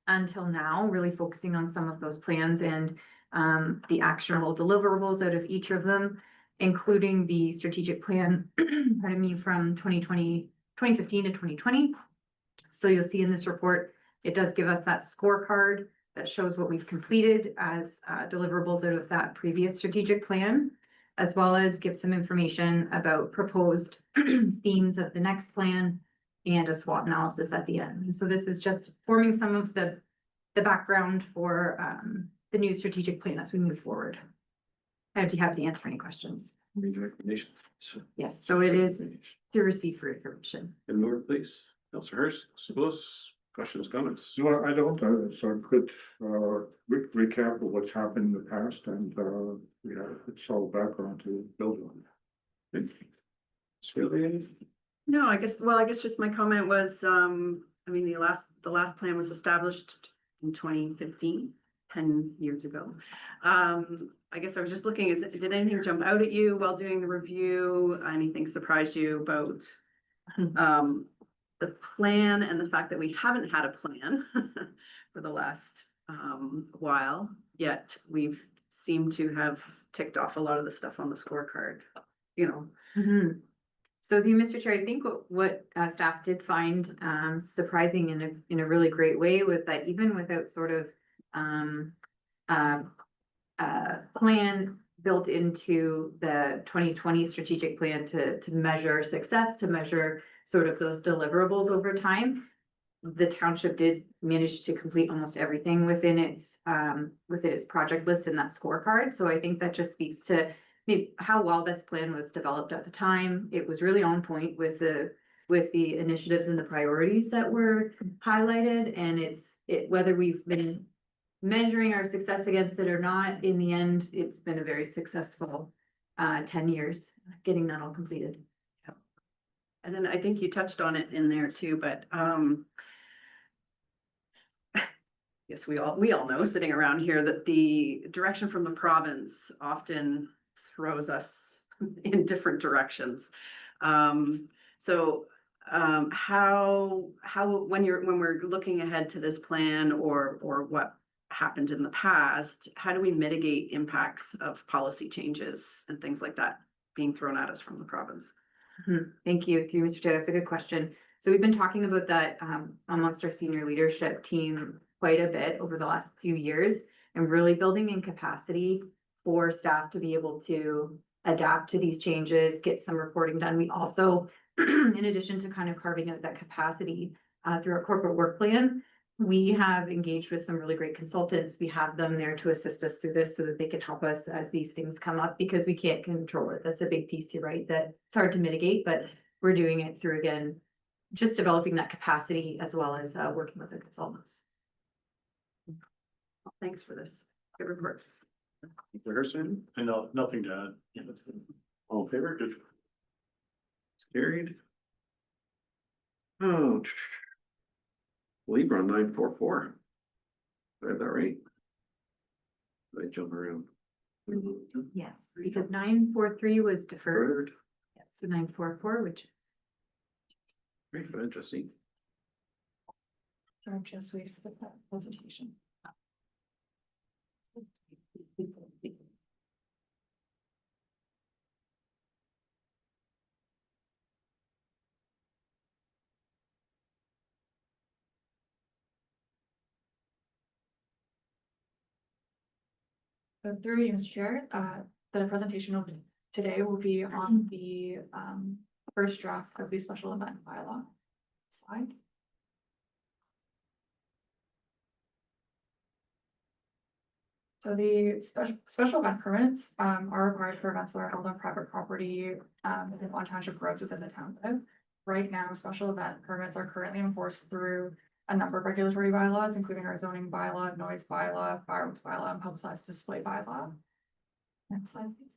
until now, really focusing on some of those plans and the actionable deliverables out of each of them, including the strategic plan, pardon me, from 2015 to 2020. So you'll see in this report, it does give us that scorecard that shows what we've completed as deliverables out of that previous strategic plan, as well as give some information about proposed themes of the next plan and a SWOT analysis at the end. And so this is just forming some of the background for the new strategic plan as we move forward. I'd be happy to answer any questions. Major recommendation. Yes, so it is to receive for information. And move, please. Councilor Hurst, suppose questions, comments. No, I don't. So a good recap of what's happened in the past, and it's all background to build on. Thank you. Really? No, I guess just my comment was, I mean, the last plan was established in 2015, 10 years ago. I guess I was just looking, did anything jump out at you while doing the review? Anything surprise you about the plan and the fact that we haven't had a plan for the last while, yet we've seemed to have ticked off a lot of the stuff on the scorecard, you know. Mhm. So through Mr. Chair, I think what staff did find surprising in a really great way was that even without sort of plan built into the 2020 strategic plan to measure success, to measure sort of those deliverables over time, the township did manage to complete almost everything within its project list in that scorecard. So I think that just speaks to maybe how well this plan was developed at the time. It was really on point with the initiatives and the priorities that were highlighted, and whether we've been measuring our success against it or not, in the end, it's been a very successful 10 years getting that all completed. And then I think you touched on it in there too, but yes, we all know sitting around here that the direction from the province often throws us in different directions. How when we're looking ahead to this plan or what happened in the past, how do we mitigate impacts of policy changes and things like that being thrown at us from the province? Thank you, Mr. Chair. That's a good question. So we've been talking about that amongst our senior leadership team quite a bit over the last few years, and really building in capacity for staff to be able to adapt to these changes, get some reporting done. We also, in addition to kind of carving out that capacity through our corporate work plan, we have engaged with some really great consultants. We have them there to assist us through this so that they can help us as these things come up, because we can't control it. That's a big piece, you're right, that it's hard to mitigate, but we're doing it through, again, just developing that capacity as well as working with the consultants. Thanks for this. Good report. Mr. Herson, And nothing to add. Yeah, that's good. all in favor? It's carried. Oh. Believe we're on 944. Did I have that right? Did I jump around? Yes, because 943 was deferred. Third, So 944, which very interesting. So I'm just waiting for that presentation. So through you, Mr. Chair, the presentation of today will be on the first draft of the special event bylaw slide. So the special event permits are required for events that are held on private property within on township roads within the township. Right now, special event permits are currently enforced through a number of regulatory bylaws, including our zoning bylaw, noise bylaw, fireworks bylaw, and publicized display bylaw. Next slide, please.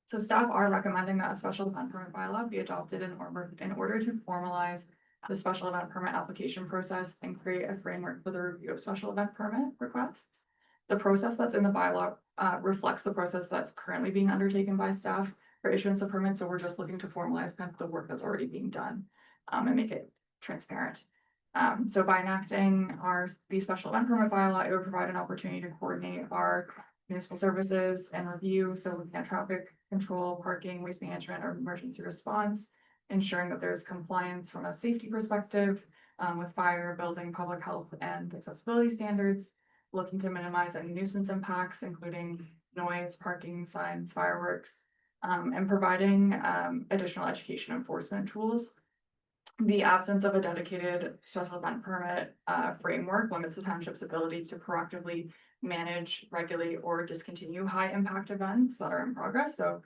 So staff are recommending that a special event permit bylaw be adopted in order to formalize the special event permit application process and create a framework for the review of special event permit requests. The process that's in the bylaw reflects the process that's currently being undertaken by staff for issuance of permits. So we're just looking to formalize kind of the work that's already being done and make it transparent. So by enacting the special event permit bylaw, it would provide an opportunity to coordinate our municipal services and review. So looking at traffic control, parking, waste management, or emergency response, ensuring that there's compliance from a safety perspective with fire, building, public health, and accessibility standards, looking to minimize any nuisance impacts, including noise, parking, signs, fireworks, and providing additional education enforcement tools. The absence of a dedicated special event permit framework limits the township's ability to proactively manage, regulate, or discontinue high impact events that are in progress. So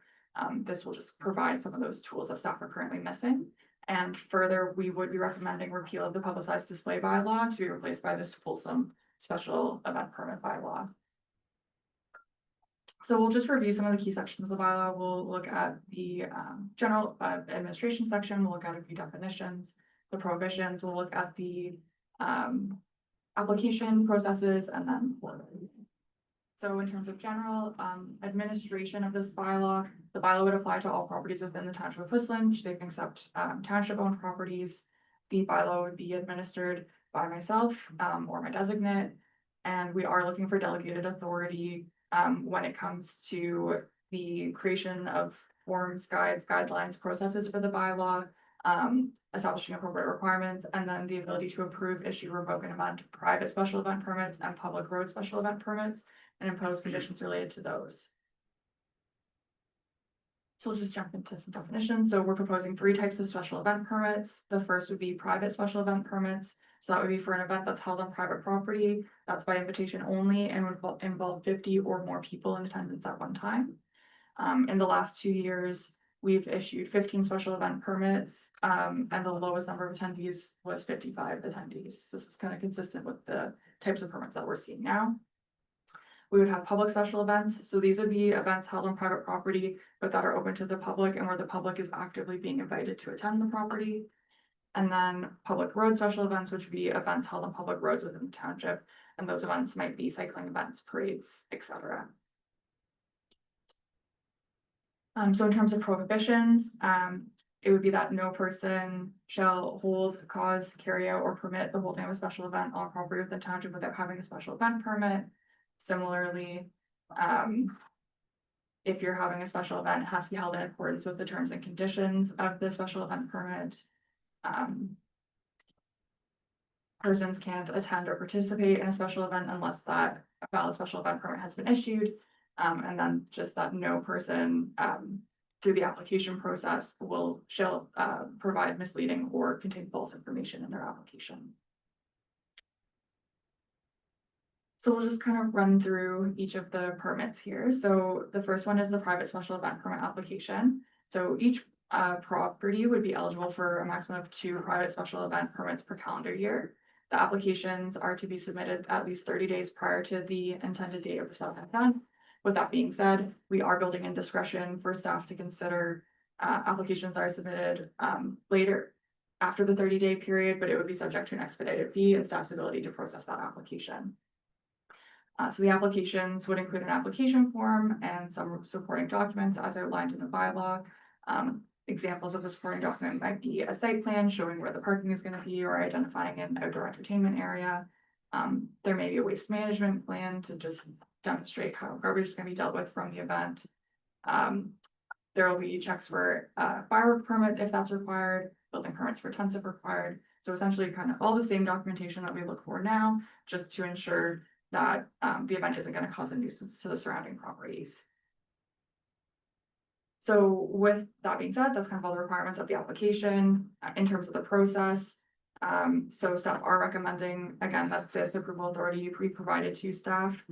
this will just provide some of those tools that staff are currently missing. And further, we would be recommending repeal of the publicized display bylaw to be replaced by this fulsome special event permit bylaw. So we'll just review some of the key sections of the bylaw. We'll look at the general administration section. We'll look at a few definitions, the prohibitions. We'll look at the application processes, and then so in terms of general administration of this bylaw, the bylaw would apply to all properties within the township of Whistling, save except township owned properties. The bylaw would be administered by myself, or my designate. And we are looking for delegated authority, when it comes to the creation of forms, guides, guidelines, processes for the bylaw, establishing appropriate requirements, and then the ability to approve, issue, revoke, and amend private special event permits and public road special event permits, and impose conditions related to those. So we'll just jump into some definitions. So we're proposing 3 types of special event permits. The first would be private special event permits. So that would be for an event that's held on private property. That's by invitation only and would involve 50 or more people in attendance at one time. In the last 2 years, we've issued 15 special event permits, and the lowest number of attendees was 55 attendees. So this is kind of consistent with the types of permits that we're seeing now. We would have public special events. So these would be events held on private property, but that are open to the public and where the public is actively being invited to attend the property. And then public road special events, which would be events held on public roads within the township. And those events might be cycling events, parades, etc. So in terms of prohibitions, it would be that no person shall hold, cause, carry out, or permit the holding of a special event on property of the township without having a special event permit. Similarly, if you're having a special event, it has to be held in accordance with the terms and conditions of the special event permit. Persons can't attend or participate in a special event unless that a valid special event permit has been issued. And then just that no person, through the application process shall provide misleading or contain false information in their application. So we'll just kind of run through each of the permits here. So the first one is the private special event permit application. So each property would be eligible for a maximum of 2 private special event permits per calendar year. The applications are to be submitted at least 30 days prior to the intended date of the special event. With that being said, we are building in discretion for staff to consider applications that are submitted later after the 30-day period, but it would be subject to an expedited fee and staff's ability to process that application. So the applications would include an application form and some supporting documents as outlined in the bylaw. Examples of the supporting document might be a site plan showing where the parking is going to be or identifying an outdoor entertainment area. There may be a waste management plan to just demonstrate how garbage is going to be dealt with from the event. There will be checks for firework permit if that's required, building permits for tents if required. So essentially kind of all the same documentation that we look for now, just to ensure that the event isn't going to cause a nuisance to the surrounding properties. So with that being said, that's kind of all the requirements of the application in terms of the process. So staff are recommending, again, that this approval authority be provided to staff.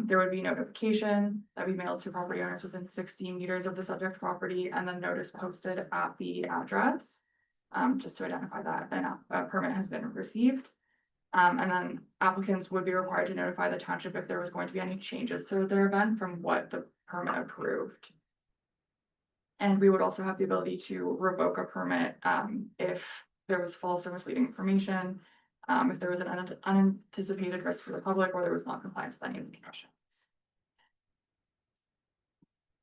There would be notification that we mailed to property owners within 60 meters of the subject property, and then notice posted at the address, just to identify that a permit has been received. And then applicants would be required to notify the township if there was going to be any changes to their event from what the permit approved. And we would also have the ability to revoke a permit if there was false or misleading information, if there was an unanticipated risk to the public, or there was not compliance with any of the conditions.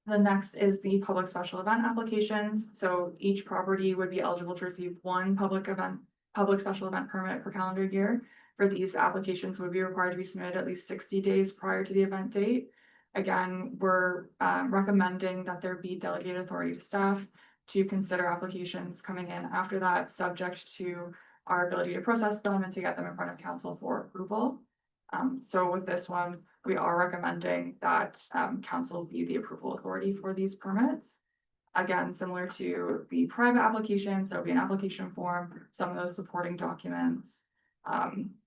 The next is the public special event applications. So each property would be eligible to receive 1 public special event permit per calendar year. For these, applications would be required to be submitted at least 60 days prior to the event date. Again, we're recommending that there be delegated authority to staff to consider applications coming in after that, subject to our ability to process them and to get them in front of council for approval. So with this one, we are recommending that council be the approval authority for these permits. Again, similar to the private application, so it'll be an application form, some of those supporting documents.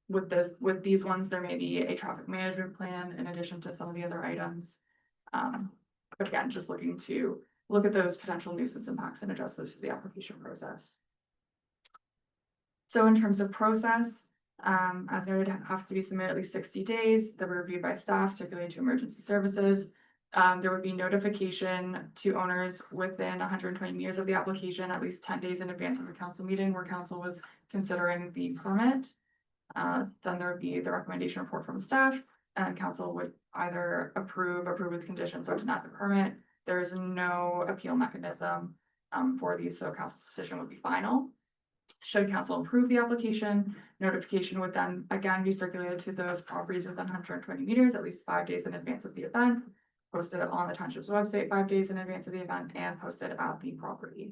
With these ones, there may be a traffic management plan in addition to some of the other items. But again, just looking to look at those potential nuisance impacts and address those through the application process. So in terms of process, as noted, have to be submitted at least 60 days. They're reviewed by staff, circulated to emergency services. There would be notification to owners within 120 meters of the application, at least 10 days in advance of the council meeting where council was considering the permit. Then there would be the recommendation report from staff, and council would either approve with conditions, or deny the permit. There is no appeal mechanism for these, so council's decision would be final. Should council approve the application, notification would then again be circulated to those properties within 120 meters at least 5 days in advance of the event. Posted on the township's website 5 days in advance of the event and posted at the property.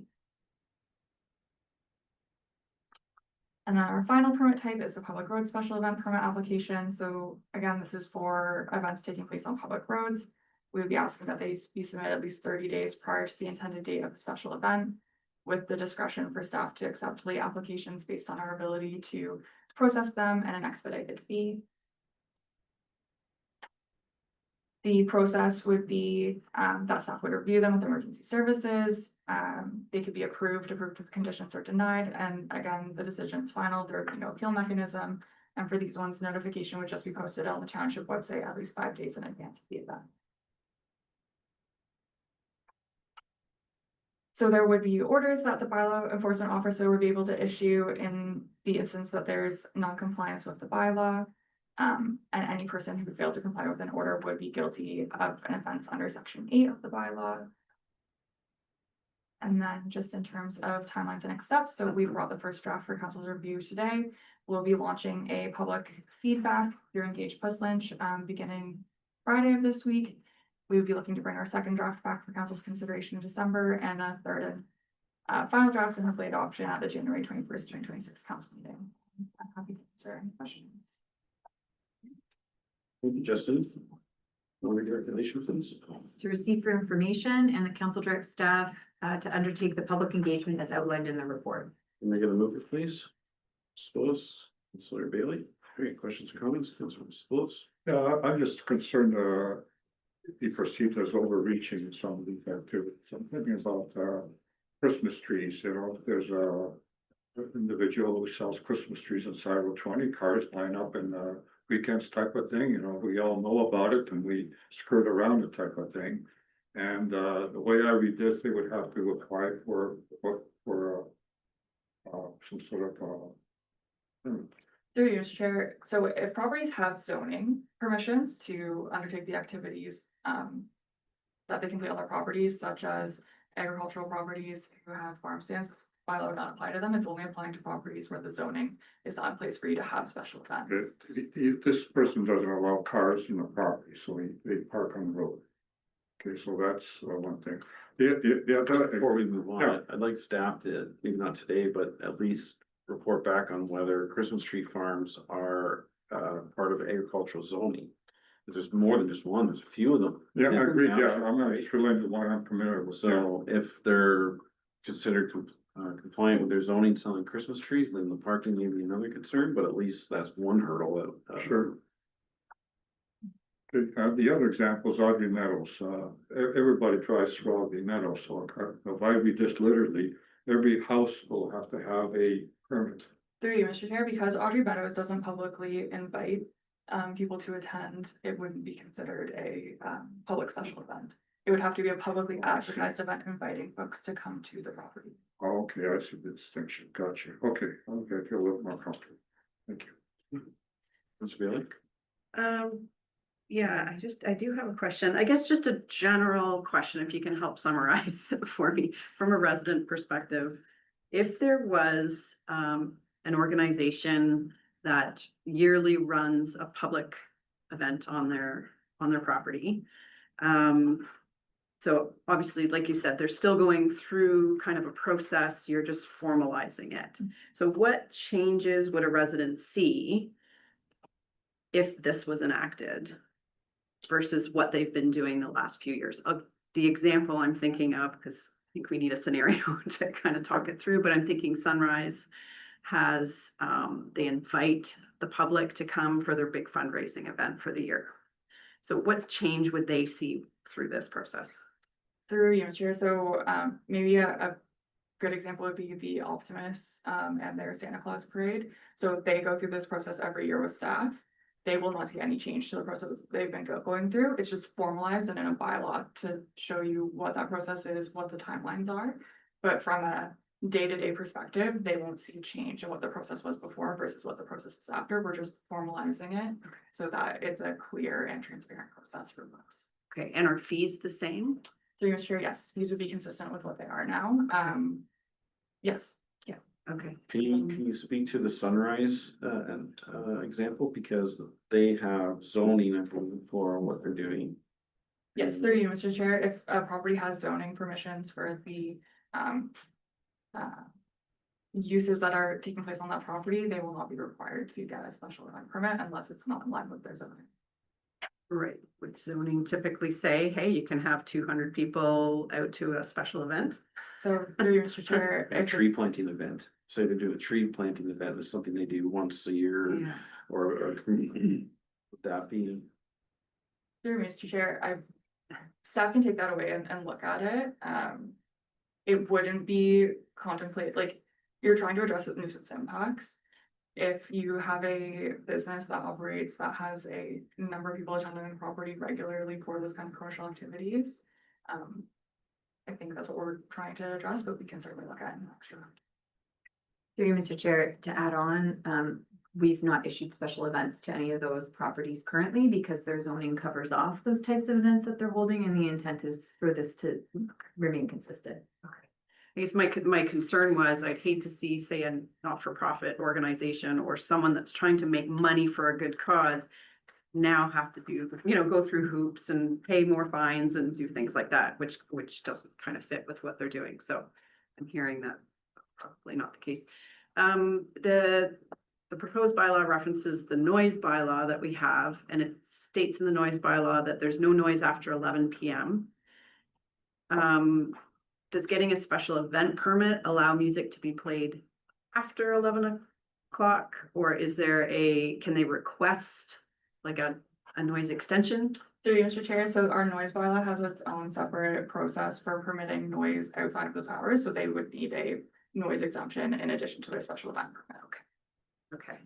And then our final permit type is the public road special event permit application. So again, this is for events taking place on public roads. We would be asking that they be submitted at least 30 days prior to the intended date of the special event, with the discretion for staff to accept late applications based on our ability to process them and an expedited fee. The process would be that staff would review them with emergency services. They could be approved with conditions, or denied. And again, the decision's final. There would be no appeal mechanism. And for these ones, notification would just be posted on the township website at least 5 days in advance of the event. So there would be orders that the bylaw enforcement officer would be able to issue in the instance that there's non-compliance with the bylaw. And any person who failed to comply with an order would be guilty of an offense under section 8 of the bylaw. And then just in terms of timelines and next steps, so we brought the first draft for council's review today. We'll be launching a public feedback through Engage Lynch beginning Friday of this week. We would be looking to bring our second draft back for council's consideration in December, and a third and final draft and hopefully adoption at the January 21st, 2026 council meeting. I'm happy to answer any questions. Thank you, Justin. Want to regulation please? To receive for information, and the council directs staff to undertake the public engagement as outlined in the report. Can I get a mover, please? Spillis, Councilor Bailey. Any questions or comments? Councilor Spillis. Yeah, I'm just concerned, be perceived as overreaching in some of these activities. I'm thinking about, Christmas trees, you know, there's a individual who sells Christmas trees in Cyber 20, cars line up in, weekends type of thing, you know, we all know about it and we skirt around it type of thing. And, the way I read this, they would have to apply for some sort of, Through you, Mr. Chair. So if properties have zoning permissions to undertake the activities that they complete on their properties, such as agricultural properties who have farm stands, this bylaw would not apply to them. It's only applying to properties where the zoning is not in place for you to have special events. this person doesn't allow cars in the property, so they park on the road. Okay, so that's one thing. The other, Before we move on, Yeah. I'd like staff to, maybe not today, but at least report back on whether Christmas tree farms are part of agricultural zoning. 'Cause there's more than just one, there's a few of them. yeah, I agree, yeah, Township, I'm not right? just relating to one I'm familiar with. So if they're considered compliant with their zoning selling Christmas trees, then the parking may be another concern, but at least that's one hurdle that. Sure. The other example is Audrey Meadows. Everybody drives through Audrey Meadows, so if I read this literally, every house will have to have a permit. Through you, Mr. Chair, because Audrey Meadows doesn't publicly invite people to attend, it wouldn't be considered a public special event. It would have to be a publicly advertised event inviting folks to come to the property. Oh, okay, I see the distinction. Gotcha. Okay, I feel a little more comfortable. Thank you. Mr. Bailey? Yeah, I do have a question. I guess just a general question, if you can help summarize for me from a resident perspective. If there was an organization that yearly runs a public event on their property. So obviously, like you said, they're still going through kind of a process, you're just formalizing it. So what changes would a resident see if this was enacted versus what they've been doing the last few years? The example I'm thinking of, because I think we need a scenario to kind of talk it through, but I'm thinking Sunrise has, they invite the public to come for their big fundraising event for the year. So what change would they see through this process? Through you, Mr. Chair. So maybe a good example would be the Optimus and their Santa Claus parade. So they go through this process every year with staff. They will not see any change to the process they've been going through. It's just formalized and in a bylaw to show you what that process is, what the timelines are. But from a day-to-day perspective, they won't see change in what the process was before versus what the process is after. We're just formalizing it so that it's a clear and transparent process for folks. Okay, and are fees the same? Through Mr. Chair, yes, these would be consistent with what they are now. Yes, yeah. Okay. Can you speak to the Sunrise, example, because they have zoning, I believe, for what they're doing. Yes, through you, Mr. Chair, if a property has zoning permissions for the, uh, uses that are taking place on that property, they will not be required to get a special event permit unless it's not in line with their zoning. Right, which zoning typically say, hey, you can have 200 people out to a special event. So through you, Mr. Chair, A if tree it's- planting event, say they're doing a tree planting event, is something they do once a year, Yeah. or would that be? through you, Mr. Chair, staff can take that away and look at it. It wouldn't be contemplate, like, you're trying to address the nuisance impacts. If you have a business that operates, that has a number of people attending the property regularly for those kind of commercial activities. I think that's what we're trying to address, but we can certainly look at it extra. Through you, Mr. Chair, to add on, we've not issued special events to any of those properties currently because their zoning covers off those types of events that they're holding, and the intent is for this to remain consistent. I guess my concern was I'd hate to see, say, a not-for-profit organization or someone that's trying to make money for a good cause now have to do, go through hoops and pay more fines and do things like that, which doesn't kind of fit with what they're doing. So I'm hearing that probably not the case. The proposed bylaw references the noise bylaw that we have, and it states in the noise bylaw that there's no noise after 11 p.m. Does getting a special event permit allow music to be played after 11 o'clock? Or can they request like a noise extension? Through you, Mr. Chair, so our noise bylaw has its own separate process for permitting noise outside of those hours, so they would need a noise exemption in addition to their special event permit. Okay.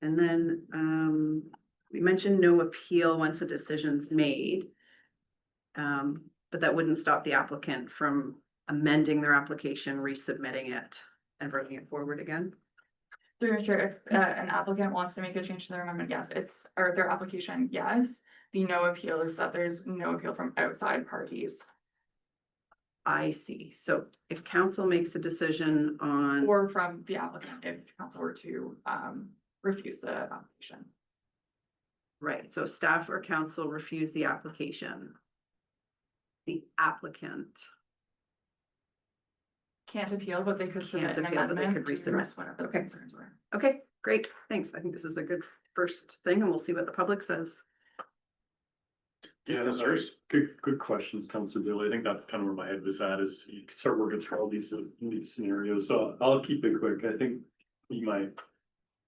And then we mentioned no appeal once a decision's made. But that wouldn't stop the applicant from amending their application, resubmitting it, and bringing it forward again. Through Mr. Chair, if an applicant wants to make a change to their amendment, yes, or their application, yes. The no appeal is that there's no appeal from outside parties. I see. So if council makes a decision on. Or from the applicant, if council were to refuse the application. Right, so staff or council refuse the application. The applicant. Can't appeal, but they could submit an appeal, but they amendment could to resubmit. address whatever the Okay. concerns were. Okay, great, thanks. I think this is a good first thing, and we'll see what the public says. Yeah, that's right. Good questions, Councilor Bailey. I think that's kind of where my head was at, is you start working through all these scenarios. So I'll keep it quick. I think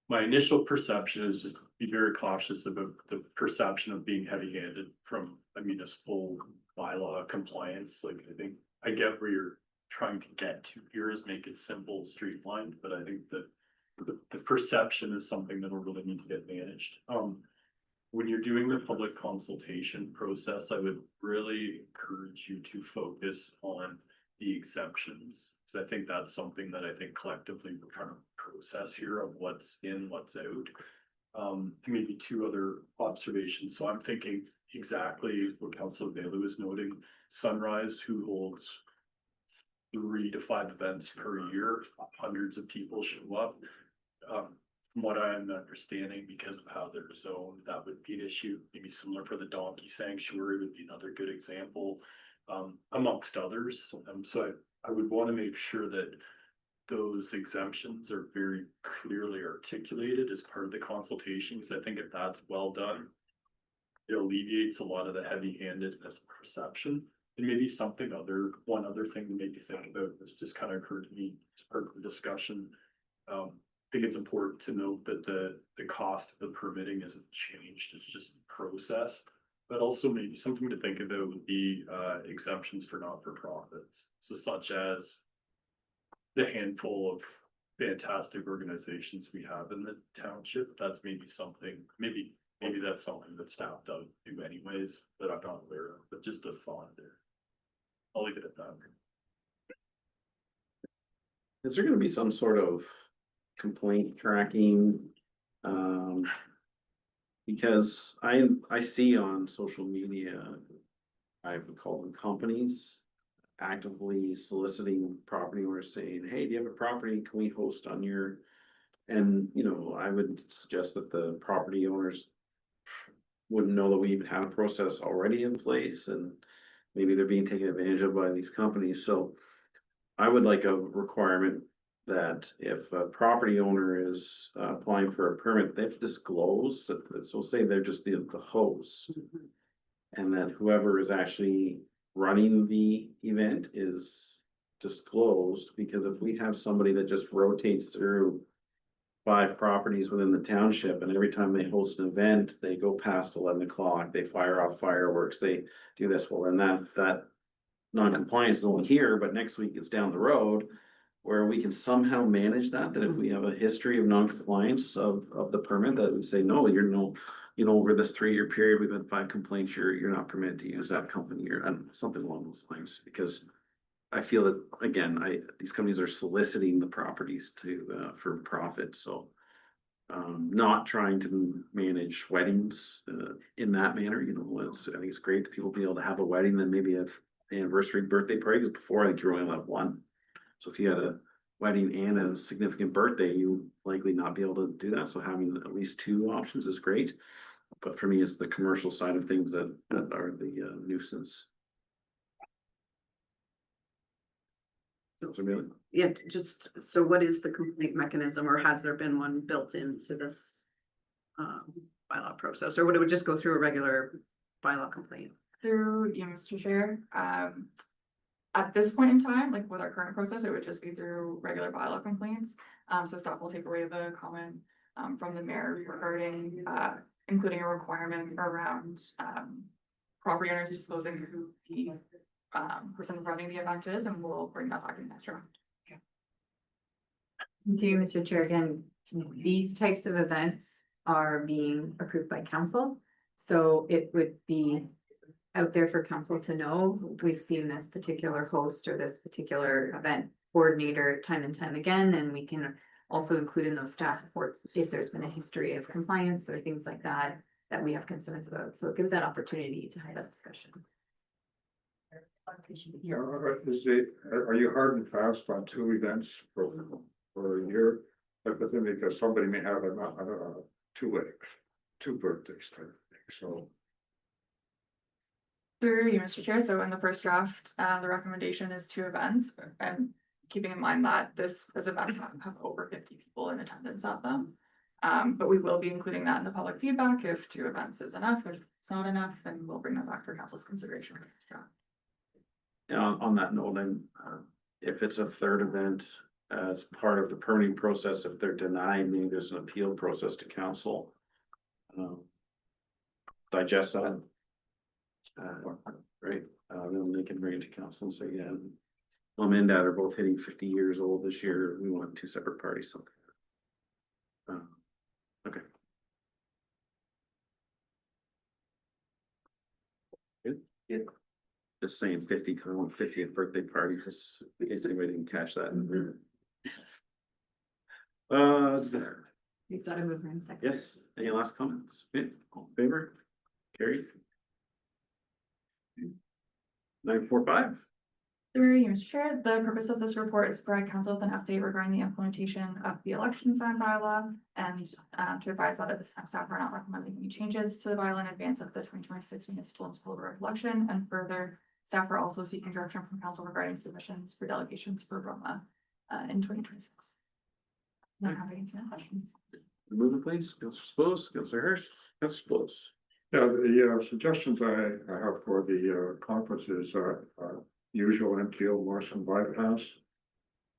my initial perception is just be very cautious about the perception of being heavy-handed from a municipal bylaw compliance. Like, I think I get where you're trying to get to here is make it simple, streamlined, but I think that the perception is something that will really need to get managed. When you're doing the public consultation process, I would really encourage you to focus on the exemptions. So I think that's something that I think collectively we're trying to process here of what's in, what's out. Maybe two other observations. So I'm thinking exactly what Councilor Bailey was noting. Sunrise, who holds 3 to 5 events per year, hundreds of people show up. From what I'm understanding, because of how they're zoned, that would be an issue. Maybe similar for the donkey sanctuary would be another good example, amongst others. So I would want to make sure that those exemptions are very clearly articulated as part of the consultation, because I think if that's well done, it alleviates a lot of the heavy-handedness perception. And maybe one other thing to maybe think about, that's just kind of occurred to me as part of the discussion. I think it's important to note that the cost of the permitting isn't changed, it's just process. But also maybe something to think about would be exemptions for not-for-profits. So such as the handful of fantastic organizations we have in the township, that's maybe something, maybe that's something that staff does do anyways, that I'm not aware of, but just a thought there. I'll leave it at that. Is there gonna be some sort of complaint tracking? Because I see on social media, I would call them companies, actively soliciting property owners saying, hey, do you have a property? Can we host on your? And, you know, I would suggest that the property owners wouldn't know that we even have a process already in place, and maybe they're being taken advantage of by these companies, so I would like a requirement that if a property owner is applying for a permit, they have to disclose, so say they're just the host. And that whoever is actually running the event is disclosed, because if we have somebody that just rotates through 5 properties within the township, and every time they host an event, they go past 11 o'clock, they fire off fireworks, they do this, well, then that non-compliance is only here, but next week it's down the road, where we can somehow manage that if we have a history of non-compliance of the permit, that we say, no, you're no, you know, over this 3-year period, we've had 5 complaints, you're not permitted to use that company, or something along those lines, because I feel that, again, these companies are soliciting the properties to, for profit, so. Not trying to manage weddings, in that manner, you know, I think it's great that people be able to have a wedding, then maybe have anniversary birthday party, because before, I think you only allowed 1. So if you had a wedding and a significant birthday, you likely not be able to do that, so having at least 2 options is great. But for me, it's the commercial side of things that are the nuisance. Yeah, just, so what is the complaint mechanism, or has there been one built into this bylaw process, or would it just go through a regular bylaw complaint? Through you, Mr. Chair, at this point in time, like with our current process, it would just be through regular bylaw complaints. So staff will take away the comment from the mayor regarding including a requirement around property owners disclosing who the person running the event is, and we'll bring that back in next round. To you, Mr. Chair, again, these types of events are being approved by council. So it would be out there for council to know, we've seen this particular host or this particular event coordinator time and time again, and we can also include in those staff reports if there's been a history of compliance or things like that, that we have concerns about. So it gives that opportunity to have that discussion. Yeah, are you hard and fast on 2 events for a year? But then because somebody may have a 2 weddings, 2 birthdays type of thing, so. Through you, Mr. Chair, so in the first draft, the recommendation is 2 events, and keeping in mind that this event have over 50 people in attendance at them. But we will be including that in the public feedback. If 2 events is enough, if it's not enough, then we'll bring that back for council's consideration. On that note, then, if it's a 3rd event as part of the permitting process, if they're denied, maybe there's an appeal process to council. Digest that. Right, then they can bring it to council and say, yeah, mom and dad are both hitting 50 years old this year, we want 2 separate parties, something. Okay. Good. Just saying 50, because I want 50th birthday party, just in case anybody didn't catch that. We've got to move in second. Yes, any last comments? Yeah, all in favor? Carried. 945. Through you, Mr. Chair, the purpose of this report is to provide council with an update regarding the implementation of the election sign bylaw, and to advise that at this time staff are not recommending any changes to the bylaw in advance of the 2026 municipal and school board election, and further, staff are also seeking direction from council regarding submissions for delegations for Roma in 2026. Not having any questions. Move it, please. Councilor Spills, Councilor Hirsch, Councilor Spills. Yeah, the suggestions I have for the conferences are usual MTO Morrison bypass.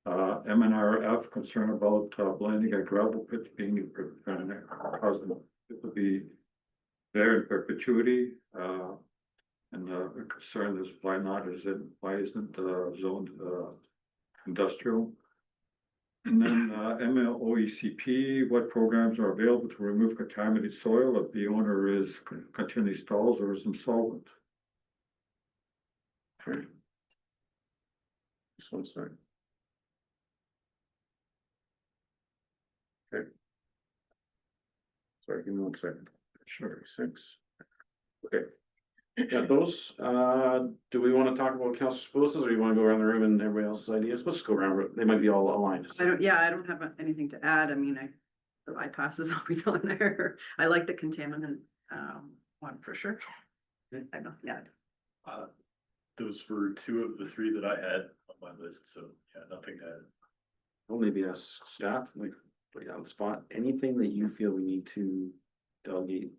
MNRF concern about blending a gravel pit being causing it to be there in perpetuity. And the concern is why isn't zoned industrial? And then MLOECP, what programs are available to remove contaminated soil if the owner is continually stalls or is insolvent? Okay. This one's sorry. Okay. Sorry, give me 1 second. Sure, 6. Okay. got those. Do we want to talk about Councilor Spillis or you want to go around the room and everybody else's ideas? Let's just go around. They might be all aligned. I don't have anything to add. I mean, the bypass is always on there. I like the contaminant, one for sure. I don't, yeah. Those were two of the three that I had on my list, so yeah, nothing to add. Well, maybe ask staff, like, put you on the spot, anything that you feel we need to delegate.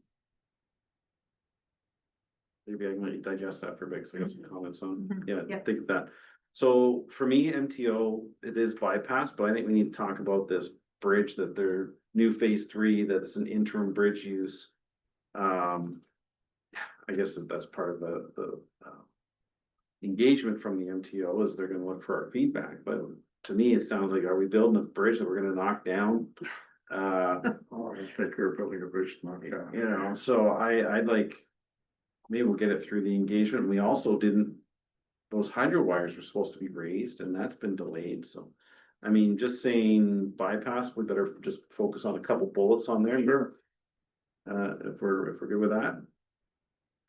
Maybe I can let you digest that for a bit, because I got some comments on, yeah, Yep. think of that. So for me, MTO, it is bypass, but I think we need to talk about this bridge that they're new phase 3, that is an interim bridge use. I guess that's part of the engagement from the MTO is they're gonna look for our feedback, but to me, it sounds like, are we building a bridge that we're gonna knock down? Oh, I think you're building a bridge, not, You know, so I'd like, maybe we'll get it through the engagement. We also didn't, those hydro wires were supposed to be raised and that's been delayed, so. I mean, just saying bypass, we better just focus on a couple bullets on there, sure. If we're good with that.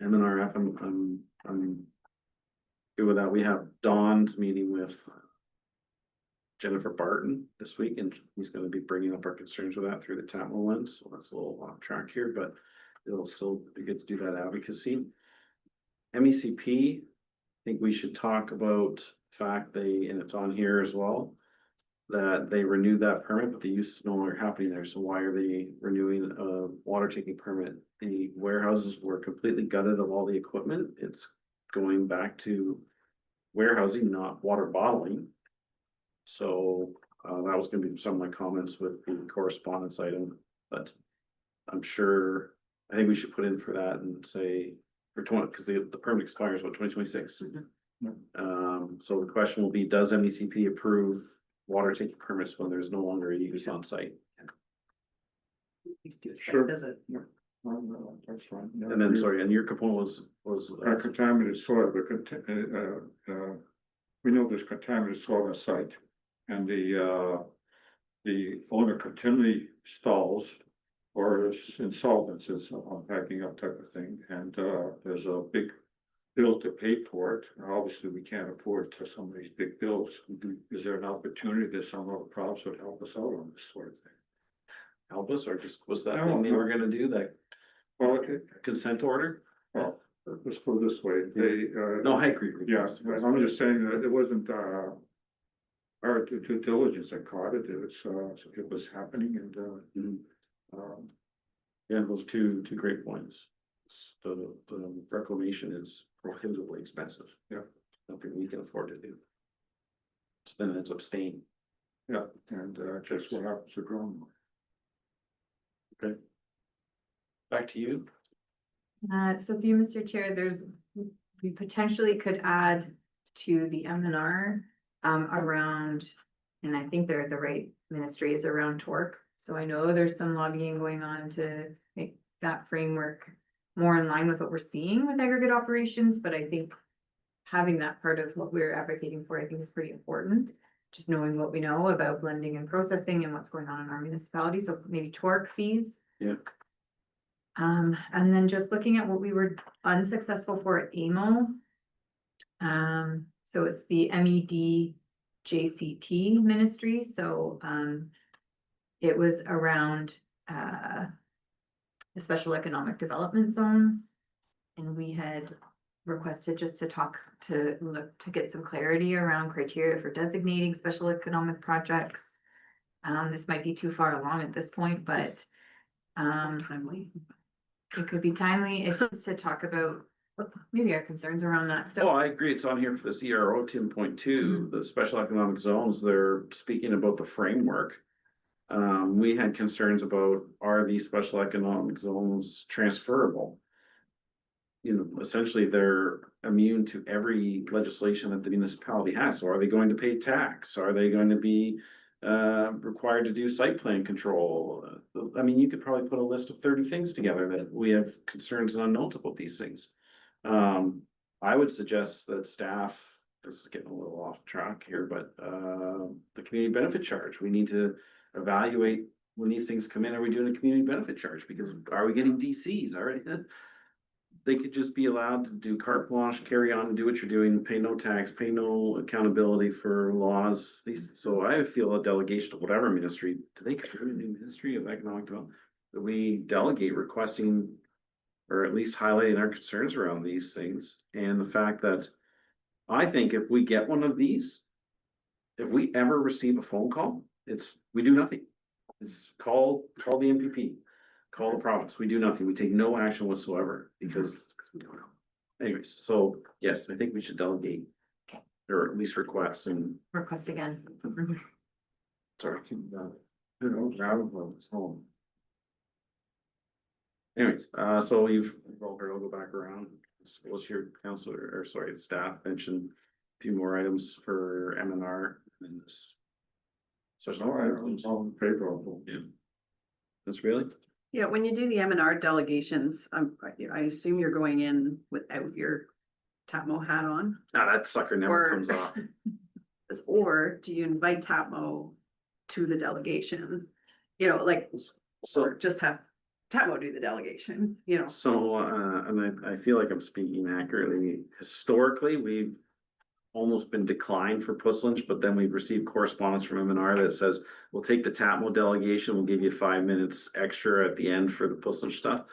MNRF, I'm good with that. We have Dawn's meeting with Jennifer Barton this week, and he's gonna be bringing up our concerns with that through the Tatmo lens, so that's a little off track here, but it'll still be good to do that advocacy. MECP, I think we should talk about the fact and it's on here as well, that they renewed that permit, but the use is no longer happening there, so why are they renewing a water taking permit? The warehouses were completely gutted of all the equipment, it's going back to warehousing, not water bottling. So, that was gonna be some of my comments with the correspondence item, but I'm sure, I think we should put in for that and say for 20, because the permit expires, what, 2026? So the question will be, does MECP approve water taking permits when there's no longer a use on site? Please do a site Sure. visit. That's fine. Yeah, And then, sorry, and your component was contaminated soil, we know there's contaminated soil on site. And the owner continually stalls or is insolvencies on packing up type of thing, and there's a big bill to pay for it. And obviously, we can't afford to some of these big bills. Is there an opportunity that some of the province would help us out on this sort of thing? help us, or just was that No, thing they no. were gonna do, that Well, consent order? well, let's put it this way, they, No, I agree. yeah, I'm just saying that it wasn't, our due diligence that caught it, it was happening and, Mhm. um, Yeah, those two great points. The reclamation is prohibitively expensive. Yeah. Something we can afford to do. So then it's abstain. yeah, and, just what happens to ground. Back to you. So through you, Mr. Chair, we potentially could add to the MNR around, and I think they're the right ministry is around torque. So I know there's some lobbying going on to make that framework more in line with what we're seeing with aggregate operations, but I think having that part of what we're advocating for, I think is pretty important. Just knowing what we know about blending and processing and what's going on in our municipality, so maybe torque fees. Yeah. And then just looking at what we were unsuccessful for at AMO. So it's the MED JCT ministry, so, it was around, the special economic development zones. And we had requested just to look to get some clarity around criteria for designating special economic projects. This might be too far along at this point, but, Timely. it could be timely. It's just to talk about maybe our concerns around that Oh, stuff. I agree. It's on here for this ERO 10.2, the special economic zones. They're speaking about the framework. We had concerns about, are these special economic zones transferable? You know, essentially, they're immune to every legislation that the municipality has. So are they going to pay tax? Are they going to be required to do site plan control? I mean, you could probably put a list of 30 things together that we have concerns and unknowns about these things. I would suggest that staff, this is getting a little off track here, but the community benefit charge, we need to evaluate when these things come in, are we doing a community benefit charge? Because are we getting DCs? All right. they could just be allowed to do carte blanche, carry on, do what you're doing, pay no tax, pay no accountability for laws. So I feel a delegation to whatever ministry, do they create a new ministry of economic development? That we delegate requesting or at least highlighting our concerns around these things and the fact that I think if we get one of these, if we ever receive a phone call, we do nothing. It's call the MPP, call the province. We do nothing. We take no action whatsoever because we don't know. Anyways, so yes, I think we should delegate. Okay. Or at least request and Request again. sorry. Who knows? I don't know. It's home. Anyways, so you've, I'll go back around. Suppose your counselor, or sorry, the staff mentioned a few more items for MNR and this. So there's no items. All in favor of them. Yeah. That's really, Yeah, when you do the M&R delegations, I assume you're going in without your TAPMO hat on? that sucker never Or- comes off. Or do you invite TAPMO to the delegation? You know, like, So, or just have TAPMO do the delegation, you know? so, and I feel like I'm speaking accurately. Historically, we've almost been declined for Puss Lynch, but then we've received correspondence from MNR that says, we'll take the TAPMO delegation, we'll give you 5 minutes extra at the end for the Puss Lynch stuff.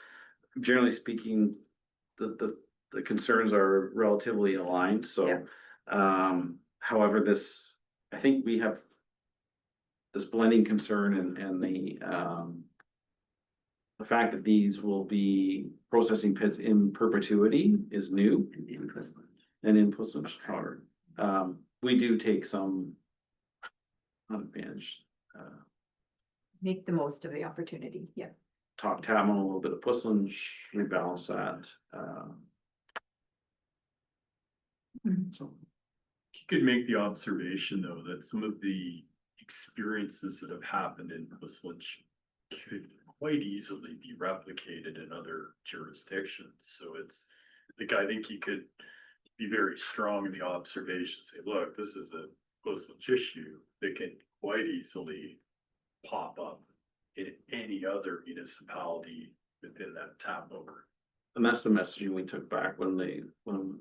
Generally speaking, the concerns are relatively aligned, so, however, I think we have this blending concern and the fact that these will be processing pits in perpetuity is new. And in Puss Lynch, however, we do take some advantage. Make the most of the opportunity, yeah. Talk TAPMO, a little bit of Puss Lynch, rebalance that. So, You could make the observation, though, that some of the experiences that have happened in Puss Lynch could quite easily be replicated in other jurisdictions. So it's, like, I think you could be very strong in the observation, say, look, this is a Puss Lynch issue that can quite easily pop up in any other municipality within that TAPMO. and that's the messaging we took back when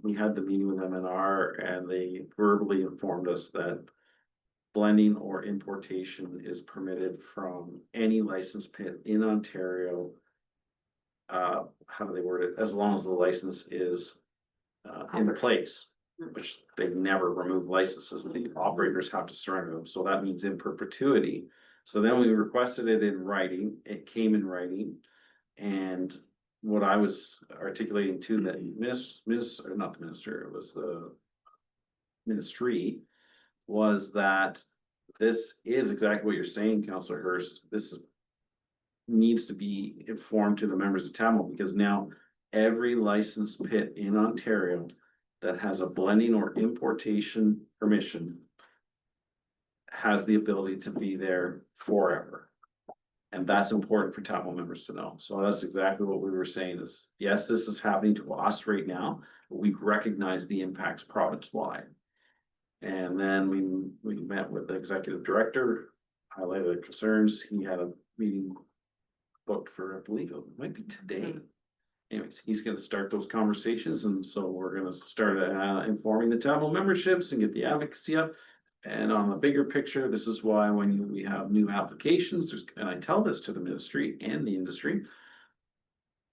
we had the meeting with MNR and they verbally informed us that blending or importation is permitted from any licensed pit in Ontario. How do they word it? As long as the license is in place, which they never remove licenses, the operators have to surrender them, so that means in perpetuity. So then we requested it in writing, it came in writing, and what I was articulating to the not the minister, it was the ministry, was that this is exactly what you're saying, Councillor Hurst. Needs to be informed to the members of TAML, because now every licensed pit in Ontario that has a blending or importation permission has the ability to be there forever. And that's important for TAPMO members to know. So that's exactly what we were saying is, yes, this is happening to us right now, but we recognize the impacts province-wide. And then we met with the executive director, highlighted the concerns. He had a meeting booked for, I believe it might be today. Anyways, he's gonna start those conversations, and so we're gonna start informing the TAPMO memberships and get the advocacy up. And on the bigger picture, this is why when we have new applications, and I tell this to the ministry and the industry,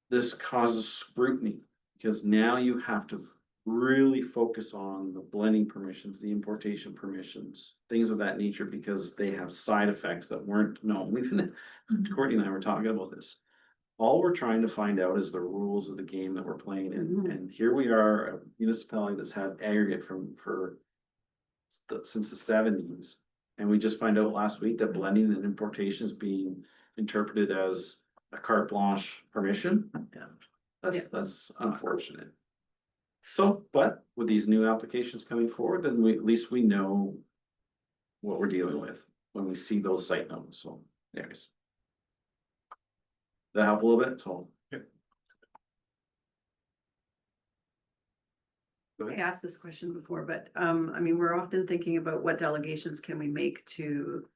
this causes scrutiny, because now you have to really focus on the blending permissions, the importation permissions, things of that nature, because they have side effects that weren't known. Courtney and I were talking about this. All we're trying to find out is the rules of the game that we're playing in, and here we are, a municipality that's had aggregate since the 70s, and we just find out last week that blending and importation is being interpreted as a carte blanche permission. Yeah, that's unfortunate. So, but with these new applications coming forward, then at least we know what we're dealing with when we see those site notes. So, anyways, that help a little bit. So, I asked this question before, but I mean, we're often thinking about what delegations can we make to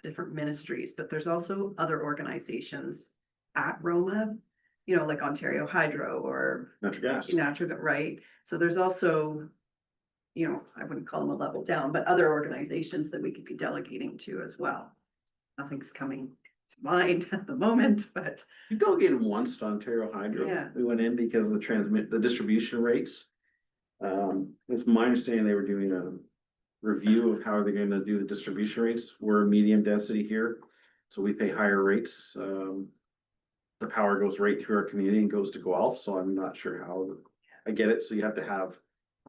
different ministries, but there's also other organizations at Roma you know, like Ontario Hydro or Natural gas. natural, right? So there's also, you know, I wouldn't call them a level down, but other organizations that we could be delegating to as well. Nothing's coming to mind at the moment, but We delegated once to Ontario Hydro. Yeah. We went in because of the distribution rates. It's my understanding they were doing a review of how they're gonna do the distribution rates. We're medium density here, so we pay higher rates. The power goes right through our community and goes to Guelph, so I'm not sure how, I get it, so you have to have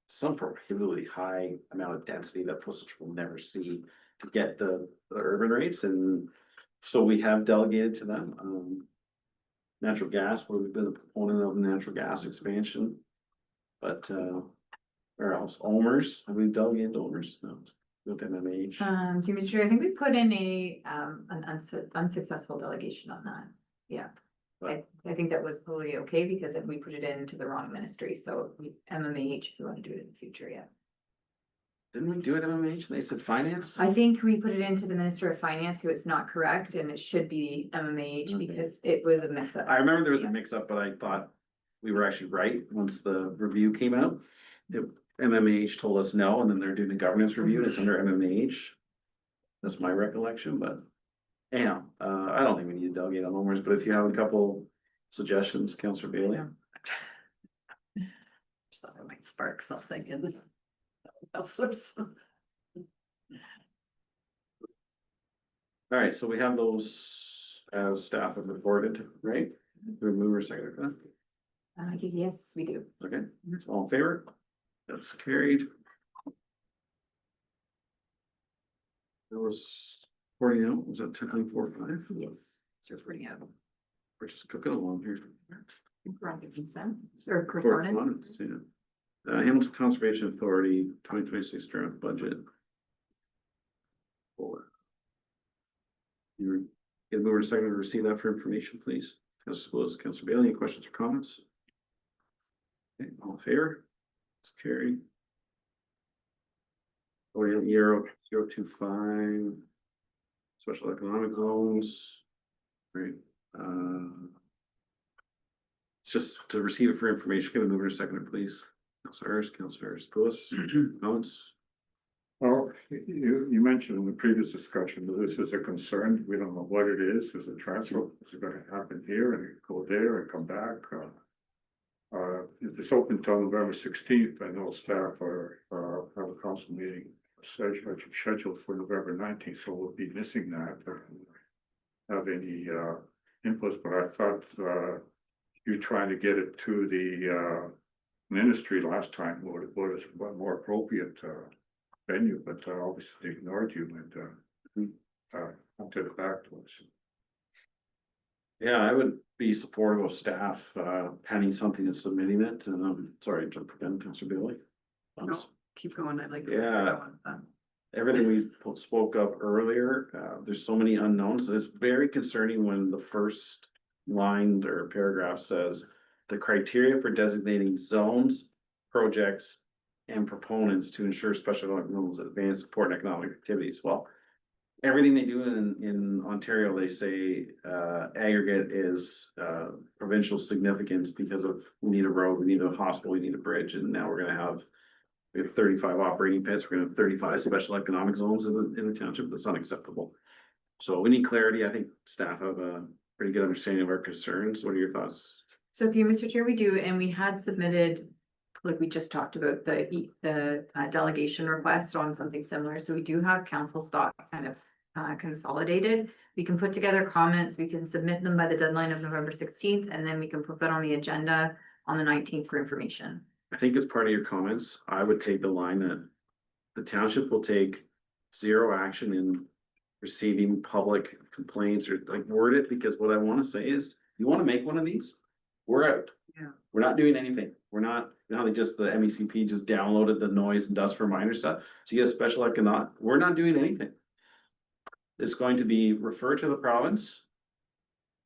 some prohibitively high amount of density that Pusich will never see to get the urban rates, and so we have delegated to them. Natural gas, where we've been a proponent of natural gas expansion. But, where else? Omers, have we delegated to Omers? No, with MMH. Through Mr. Chair, I think we put in an unsuccessful delegation on that. Yeah. I think that was probably okay because if we put it into the wrong ministry, so MMH, if you want to do it in the future, yeah. Didn't we do it MMH? And they said finance? I think we put it into the Minister of Finance, who it's not correct, and it should be MMH Okay. because it was a mix up. I remember there was a mix up, but I thought we were actually right once the review came out. MMH told us no, and then they're doing the governance review, and it's under MMH. That's my recollection, but anyhow, I don't think we need to delegate on Omers, but if you have a couple suggestions, Councillor Bailey. Yeah. just thought it might spark something in the. Elsewhere's. All right, so we have those as staff have reported, right? We move or second for that? Yes, we do. Okay, so all in favor? That's carried. There was 40 out, was that 10.45? Yes. So it's pretty out. We're just cooking along here. We're on the consent or correspondence. Correspondence, yeah. Hamilton Conservation Authority, 2026 draft budget. You get a mover and second to receive that for information, please. Councilor Lewis, Councilor Bailey, any questions or comments? Okay, all in favor? It's carried. Orient Euro 025. Special economic zones. Great. It's just to receive it for information. Give a mover and second, please. Councilor Harris, Councilor Harris, Lewis, comments? Well, you mentioned in the previous discussion that this is a concern. We don't know what it is. Is it transfer? Is it gonna happen here and go there and come back? It's open until November 16th. I know staff have a council meeting scheduled for November 19th, so we'll be missing that. Have any inputs, but I thought you trying to get it to the ministry last time was more appropriate venue, but obviously they ignored you and hunted it back to us. Yeah, I would be supportive of staff penning something and submitting it. And I'm sorry to jump again, Councilor Bailey. No, keep going, I'd like. to- Yeah. Everything we spoke of earlier, there's so many unknowns. It's very concerning when the first line or paragraph says the criteria for designating zones, projects, and proponents to ensure special economic zones advance support and economic activities. Well, everything they do in Ontario, they say aggregate is provincial significance because of we need a road, we need a hospital, we need a bridge, and now we're gonna have. We have 35 operating pits, we're gonna have 35 special economic zones in the township. That's unacceptable. So we need clarity. I think staff have a pretty good understanding of our concerns. What are your thoughts? So through Mr. Chair, we do, and we had submitted, like we just talked about, the delegation request on something similar. So we do have council's thoughts kind of consolidated. We can put together comments, we can submit them by the deadline of November 16th, and then we can put that on the agenda on the 19th for information. I think as part of your comments, I would take the line that the township will take zero action in receiving public complaints or like word it, because what I want to say is, you want to make one of these, we're out. Yeah. We're not doing anything. We're not, you know, how they just, the MECP just downloaded the noise and dust for minor stuff. So you get a special economic, we're not doing anything. It's going to be referred to the province.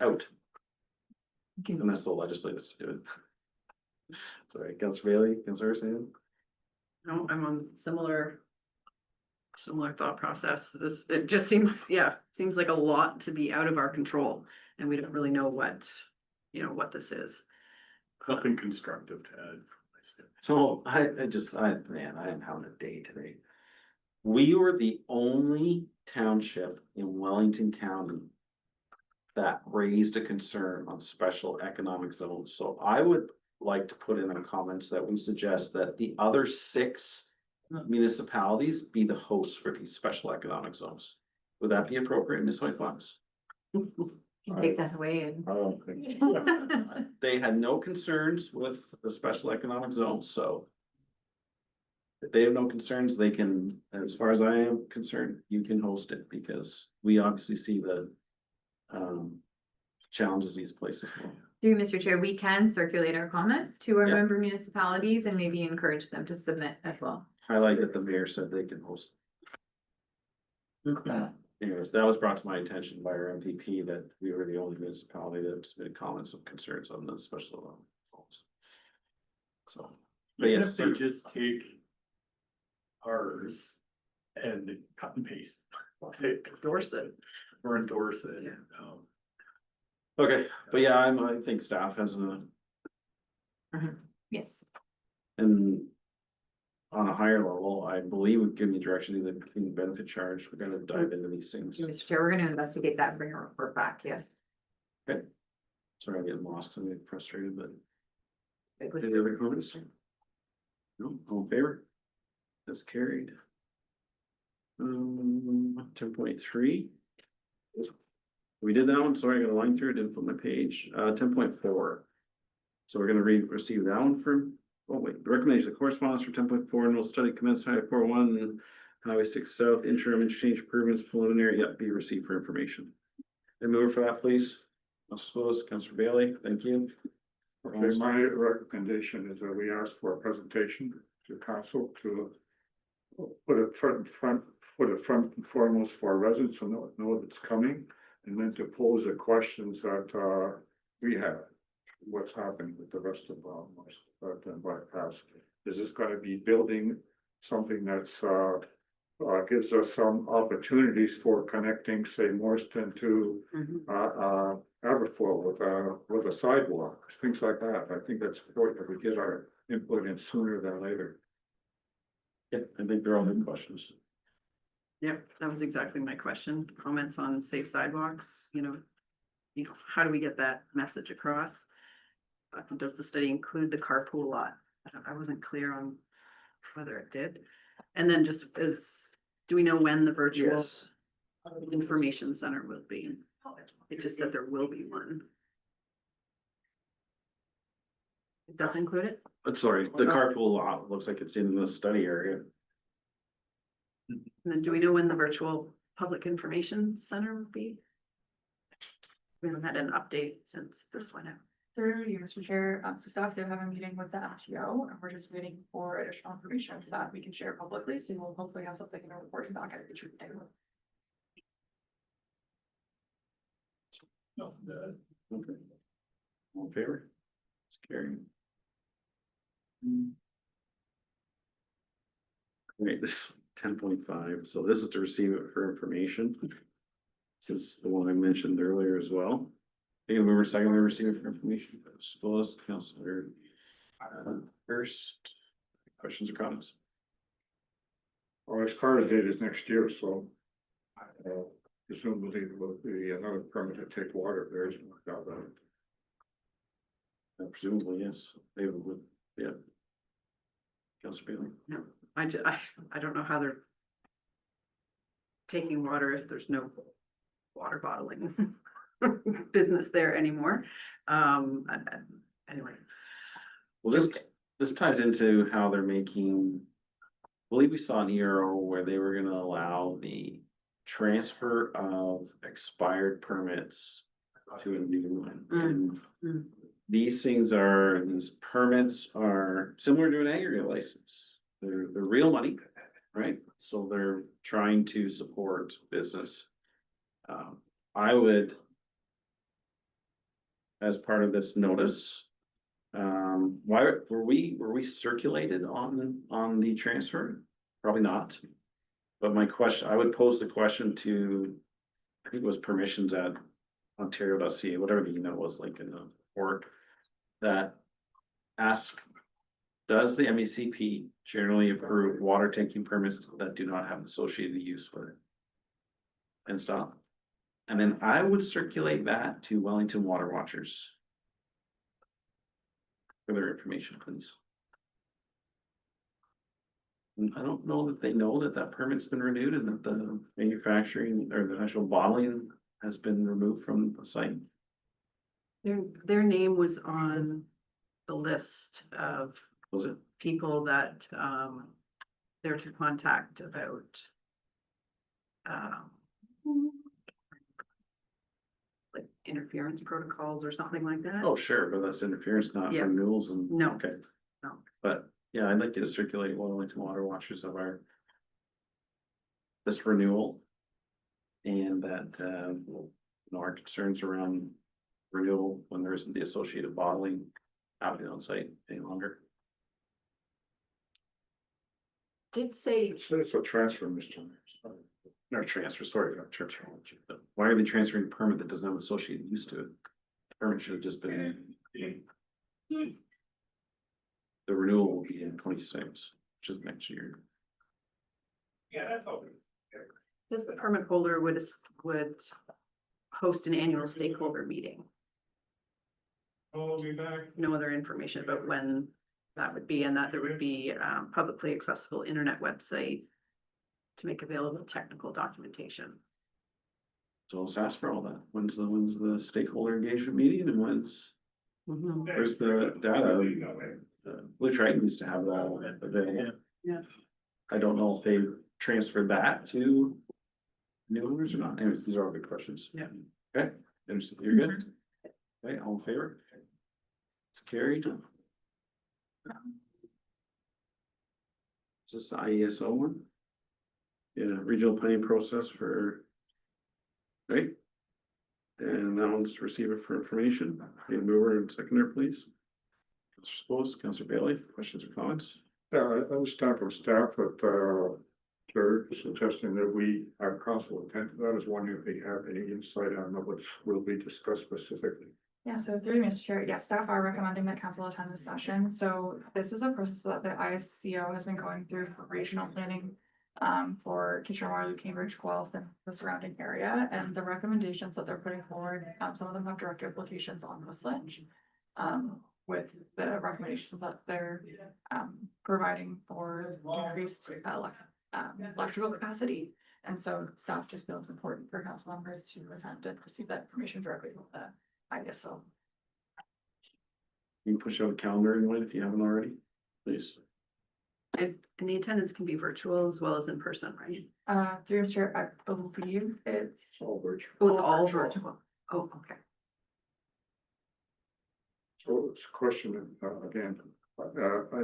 Out. And that's the legislators to do it. Sorry, Councilor Bailey, Councilor Sam. No, I'm on similar thought process. It just seems like a lot to be out of our control and we don't really know what you know, what this is. Nothing constructive to add. So I man, I am having a day today. We were the only township in Wellington County that raised a concern on special economic zones. So I would like to put in our comments that we suggest that the other 6 municipalities be the hosts for these special economic zones. Would that be appropriate, Ms. White Fox? Take that away and. I don't think. They had no concerns with the special economic zones, so. If they have no concerns, they can, as far as I am concerned, you can host it because we obviously see the. Challenges these places. Through Mr. Chair, we can circulate our comments to our Yeah. member municipalities and maybe encourage them to submit as well. Highlight that the mayor said they can host. Anyways, that was brought to my attention by our MPP that we were the only municipality that submitted comments of concerns on the special. So, but Even yes, if they just take ours and cut and paste. Endorse it. Or endorse it. Yeah. okay, but yeah, I think staff has a, Yes. and. On a higher level, I believe we've given you direction in the benefit charge, we're gonna dive into these things. Through Mr. Chair, we're gonna investigate that and bring a report back, yes. Sorry, I'm getting lost, I'm getting frustrated, but. Good with Any other comments? No, all in favor? That's carried. 10.3. We did that one, sorry, I got a line through it, didn't flip my page, 10.4. So we're gonna receive that one from, oh wait, the recommendation of correspondence for 10.4, and we'll study commence Highway 401 and Highway 6 South interim interchange improvements preliminary, yet be received for information. And move for that, please. Councilor Spillis, Councilor Bailey, thank you. Okay, my recommendation is that we ask for a presentation to council to. Put it front and foremost for our residents to know that it's coming. And then to pose the questions that we have. What's happening with the rest of bypass? Is this gonna be building something that's gives us some opportunities for connecting, say, Morriston to Aberfoyle with a sidewalk, things like that. I think that's important that we get our input in sooner than later. Yeah, I think they're all good questions. Yep, that was exactly my question. Comments on safe sidewalks, you know, how do we get that message across? Does the study include the carpool lot? I wasn't clear on whether it did. And then just do we know when the virtual information center will be? It just said there will be one. It does include it? But sorry, the carpool lot looks like it's in the study area. And then do we know when the virtual public information center will be? We haven't had an update since this went out. Through you, Mr. Chair, so staff did have a meeting with the MTO, and we're just waiting for additional information that we can share publicly, so we'll hopefully have something in a reporting back at a future date. No, Okay. All in favor? It's carried. Great, this 10.5, so this is to receive it for information. This is the one I mentioned earlier as well. And we were secondly receiving for information, Spillis, Councilor. First, questions or comments? Our expiry date is next year, so. Presumably there will be another permit to take water, there isn't without that. Presumably, yes, they would, yeah. Councilor Bailey. No, I don't know how they're taking water if there's no water bottling business there anymore. Anyway. Well, this ties into how they're making. I believe we saw an ERO where they were gonna allow the transfer of expired permits to a new one. And these permits are similar to an aggregate license. They're real money, right? So they're trying to support business. I would, as part of this notice, why were we circulated on the transfer? Probably not. But my question, I would pose the question to, I think it was permissions at ontario.ca, whatever the email was, like in the report that asks, does the MECP generally approve water tanking permits that do not have associated use with it? And stop. And then I would circulate that to Wellington Water Watchers. For their information, please. And I don't know that they know that that permit's been renewed and that the manufacturing or the actual bottling has been removed from the site. Their name was on the list of Was it? people that, they're to contact about. Like interference protocols or something like that. Oh, sure, but that's interference, not Yeah. renewals and. No. Okay. No. But yeah, I'd like you to circulate Wellington Water Watchers of our. This renewal. And that, our concerns around renewal when there isn't the associated bottling happening on site any longer. Did say, It's a transfer, Mr. Mayor. No transfer, sorry, not transfer. But why are they transferring a permit that doesn't have associated use to it? Permit should have just been. The renewal will be in 26, which is next year. because the permit holder would host an annual stakeholder meeting. No other information about when that would be, and that there would be publicly accessible internet website to make available technical documentation. So let's ask for all that. When's the stakeholder engagement meeting and when's, where's the data? Blue Triton used to have that all available. Yeah. I don't know if they transferred that to new owners or not. Anyways, these are all good questions. Yeah. Okay, interested, you're good? Okay, all in favor? It's carried. Is this the IESO one? Yeah, regional planning process for. Right? And that one's to receive it for information. Okay, mover and seconder, please. Councilor Spose, Councilor Bailey, questions or comments? Yeah, I understand from staff that, they're suggesting that we, our council attend to that. I was wondering if they have any insight on what will be discussed specifically. Yeah, so through you, Mr. Chair, yeah, staff are recommending that council attend this session. So this is a process that the ISCO has been going through for regional planning. For Kitchener-Waterloo, Cambridge, Guelph, and the surrounding area, and the recommendations that they're putting forward, some of them have direct implications on Whistler. With the recommendations that they're providing for increased electrical capacity. And so staff just feels important for council members to attend and receive that information directly from the ISO. You can push out a calendar invite if you haven't already, please. And the attendance can be virtual as well as in person, right? Through Chair, I believe it's. All virtual. Oh, it's all virtual. Oh, okay. So it's a question, again,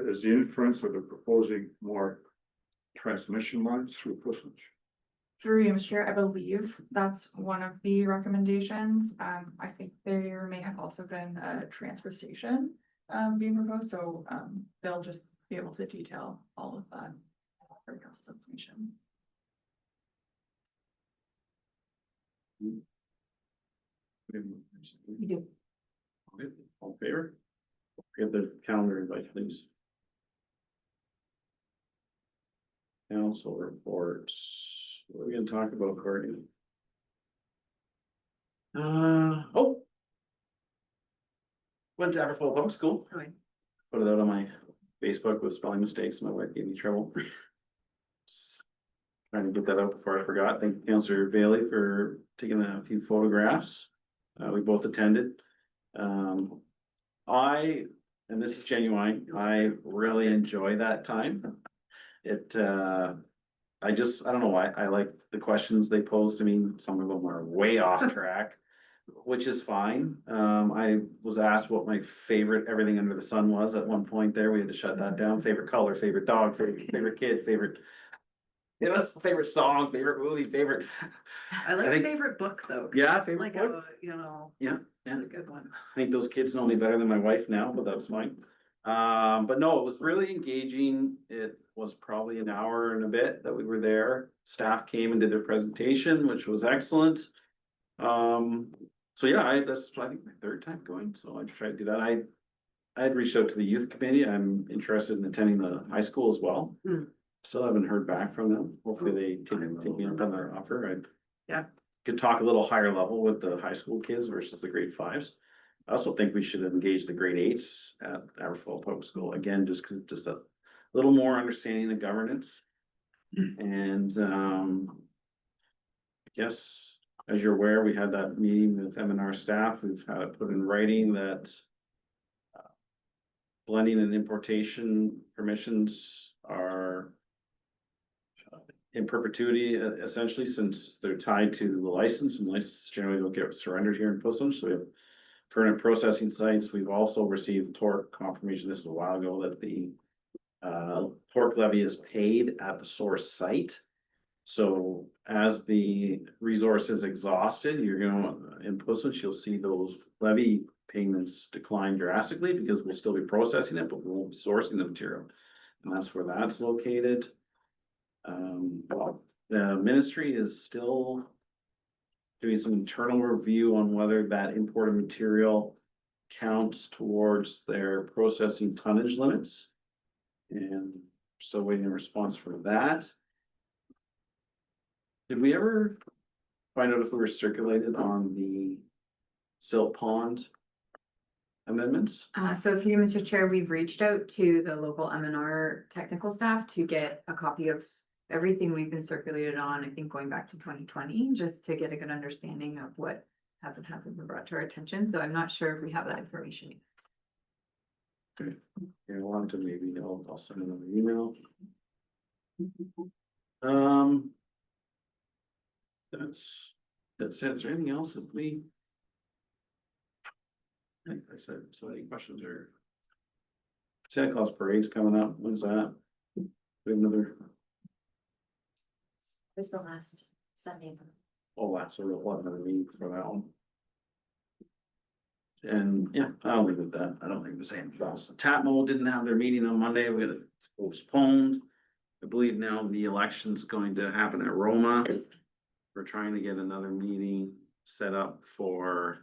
is the inference that they're proposing more transmission lines through Whistler? Through you, Mr. Chair, I believe that's one of the recommendations. I think there may have also been a transfer station being proposed, so they'll just be able to detail all of that for council's information. We do. Okay, all in favor? Get the calendar invite, please. Council reports. What are we gonna talk about, Courtney? Oh. Went to Aberfoyle Public School. Okay. Put it out on my Facebook with spelling mistakes. My wife gave me trouble. Trying to get that out before I forgot. Thank you, Councilor Bailey, for taking a few photographs. We both attended. And this is genuine, I really enjoy that time. It, I don't know why, I like the questions they posed to me, some of them are way off track, which is fine. I was asked what my favorite everything under the sun was at one point there, we had to shut that down, favorite color, favorite dog, favorite kid, favorite. Yeah, that's favorite song, favorite movie, favorite. I like I think- favorite book though. 'cause Yeah, it's favorite like book. Yeah, Yeah. a good one. I think those kids know me better than my wife now, but that's fine. But no, it was really engaging. It was probably an hour and a bit that we were there. Staff came and did their presentation, which was excellent. So yeah, that's, I think, my third time going, so I tried to do that. I had reached out to the youth committee. I'm interested in attending the high school as well. Hmm. Still haven't heard back from them. Hopefully they take me up on their offer. I Yeah. could talk a little higher level with the high school kids versus the grade fives. I also think we should engage the grade eights at Aberfoyle Public School again, just a little more understanding the governance. And I guess, as you're aware, we had that meeting with M&R staff. We've had it put in writing that blending and importation permissions are in perpetuity, essentially, since they're tied to the license, and licenses generally don't get surrendered here in Portland. So we have permanent processing sites. We've also received torque confirmation, this was a while ago, that the torque levy is paid at the source site. So as the resource is exhausted, you're gonna, in Portland, you'll see those levy payments decline drastically because we'll still be processing it, but we won't be sourcing the material. And that's where that's located. Well, the ministry is still doing some internal review on whether that imported material counts towards their processing tonnage limits. And still waiting a response for that. Did we ever find out if we were circulated on the silt pond amendments? So through you, Mr. Chair, we've reached out to the local M&R technical staff to get a copy of everything we've been circulated on, I think going back to 2020, just to get a good understanding of what hasn't been brought to our attention. So I'm not sure if we have that information yet. Yeah, we'll have to maybe, I'll send another email. That's it. Is there anything else that we? I think I said, so any questions or? Santa Claus parade's coming up. When's that? We have another, Was the last Sunday. oh, that's a real one, another meeting for that one. And yeah, I'll leave it at that. I don't think there's anything else. Tatmo didn't have their meeting on Monday. We had it postponed. I believe now the election's going to happen at Roma. We're trying to get another meeting set up for,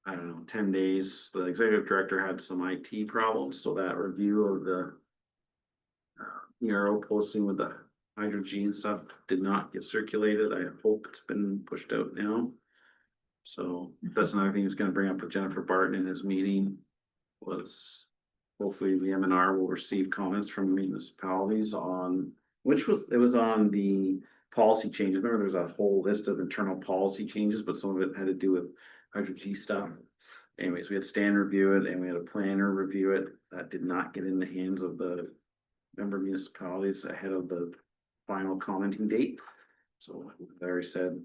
I don't know, 10 days. The executive director had some IT problems, so that review of the ERO posting with the hydrogen stuff did not get circulated. I hope it's been pushed out now. So that's another thing he's gonna bring up with Jennifer Barton in his meeting, was hopefully the M&R will receive comments from municipalities on, it was on the policy changes. Remember, there was a whole list of internal policy changes, but some of it had to do with hydro-G stuff. Anyways, we had Stan review it and we had a planner review it. That did not get in the hands of the member municipalities ahead of the final commenting date. So Larry said,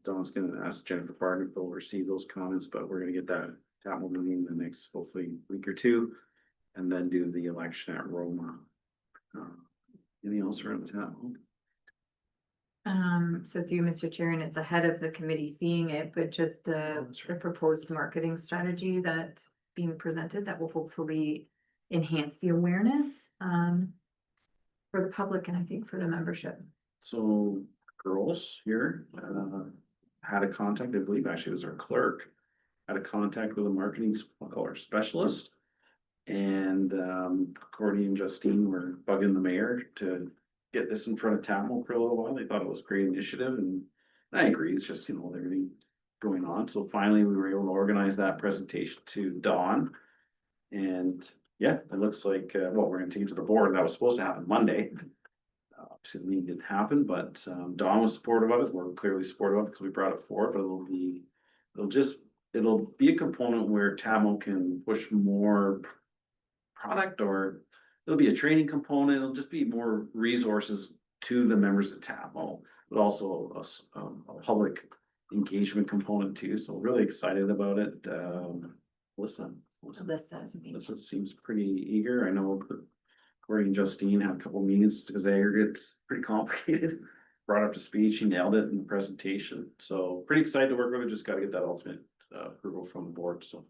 Don's gonna ask Jennifer Barton if they'll receive those comments, but we're gonna get that Tatmo meeting in the next, hopefully, week or two. And then do the election at Roma. Anything else around Tatmo? So through you, Mr. Chair, and it's ahead of the committee seeing it, but just the proposed marketing strategy that's being presented that will hopefully enhance the awareness for the public and I think for the membership. So girls here had a contact, I believe actually it was our clerk, had a contact with a marketing, I'll call her specialist. And Courtney and Justine were bugging the mayor to get this in front of Tatmo for a little while. They thought it was a great initiative, and I agree, it's just, everything going on. So finally, we were able to organize that presentation to Dawn. And yeah, it looks like, well, we're gonna take it to the board. That was supposed to happen Monday. Obviously, the meeting didn't happen, but Dawn was supportive of it. We're clearly supportive of it because we brought it forward, but it'll be a component where Tatmo can push more product, or it'll be a training component. It'll just be more resources to the members of Tatmo, but also a public engagement component too. So really excited about it. Listen, Alyssa seems pretty eager. I know that Corey and Justine had a couple meetings because it's pretty complicated. Brought up to speed, she nailed it in the presentation. So pretty excited to work with her. Just got to get that ultimate approval from the board. So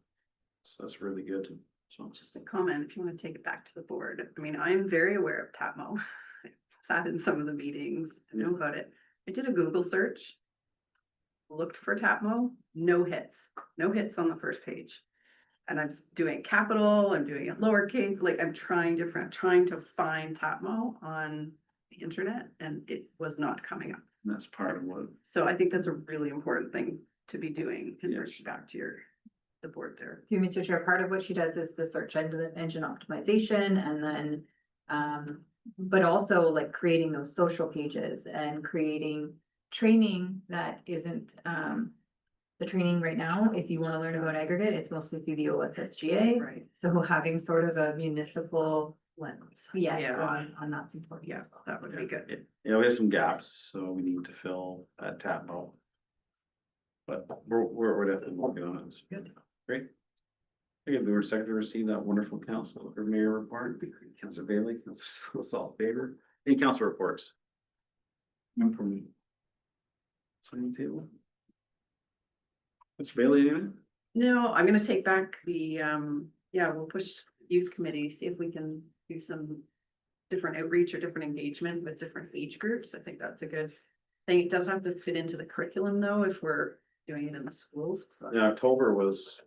that's really good. So Just a comment, if you want to take it back to the board. I mean, I'm very aware of Tatmo. I sat in some of the meetings, I know about it. I did a Google search. looked for Tapmo, no hits on the first page. And I'm doing capital, I'm doing it lowercase, like I'm trying to find Tapmo on the internet and it was not coming up. And that's part of what, So I think that's a really important thing to be doing and Yes. bring back to the board there. Through Mr. Chair, part of what she does is the search engine optimization and then, but also like creating those social pages and creating training that isn't, the training right now, if you want to learn about aggregate, it's mostly through the OSSGA. Right. So having sort of a municipal, Lens. yes, Yeah. on that's important Yeah, as well. that would be good. we have some gaps, so we need to fill at Tapmo. But we're definitely working on it. Good. Great. Okay, we were second to receive that wonderful council or mayor report. Councilor Bailey, Councilor Stiles, all in favor. Any council reports? None from me. Signing table. Mr. Bailey, anything? No, I'm gonna take back the, we'll push youth committee, see if we can do some different outreach or different engagement with different age groups. I think that's a good thing. It does have to fit into the curriculum though, if we're doing it in the schools. So In October was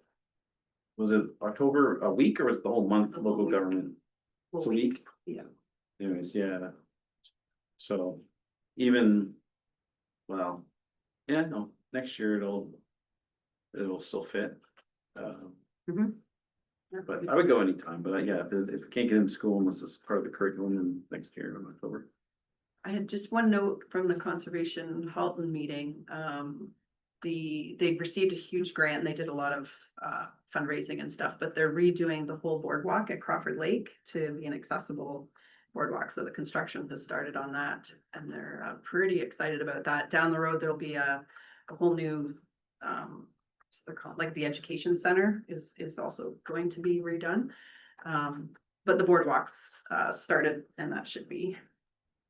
it October a week or was it the whole month of local government? It's a week? Yeah. Anyways, yeah. So even, well, yeah, no, next year it'll still fit. But I would go anytime, but yeah, if we can't get into school unless it's part of the curriculum in next year in October. I had just one note from the Conservation Halton meeting. They received a huge grant. They did a lot of fundraising and stuff, but they're redoing the whole boardwalk at Crawford Lake to be an accessible boardwalk. So the construction has started on that and they're pretty excited about that. Down the road, there'll be a whole new, they're called like the education center is also going to be redone. But the boardwalks started and that should be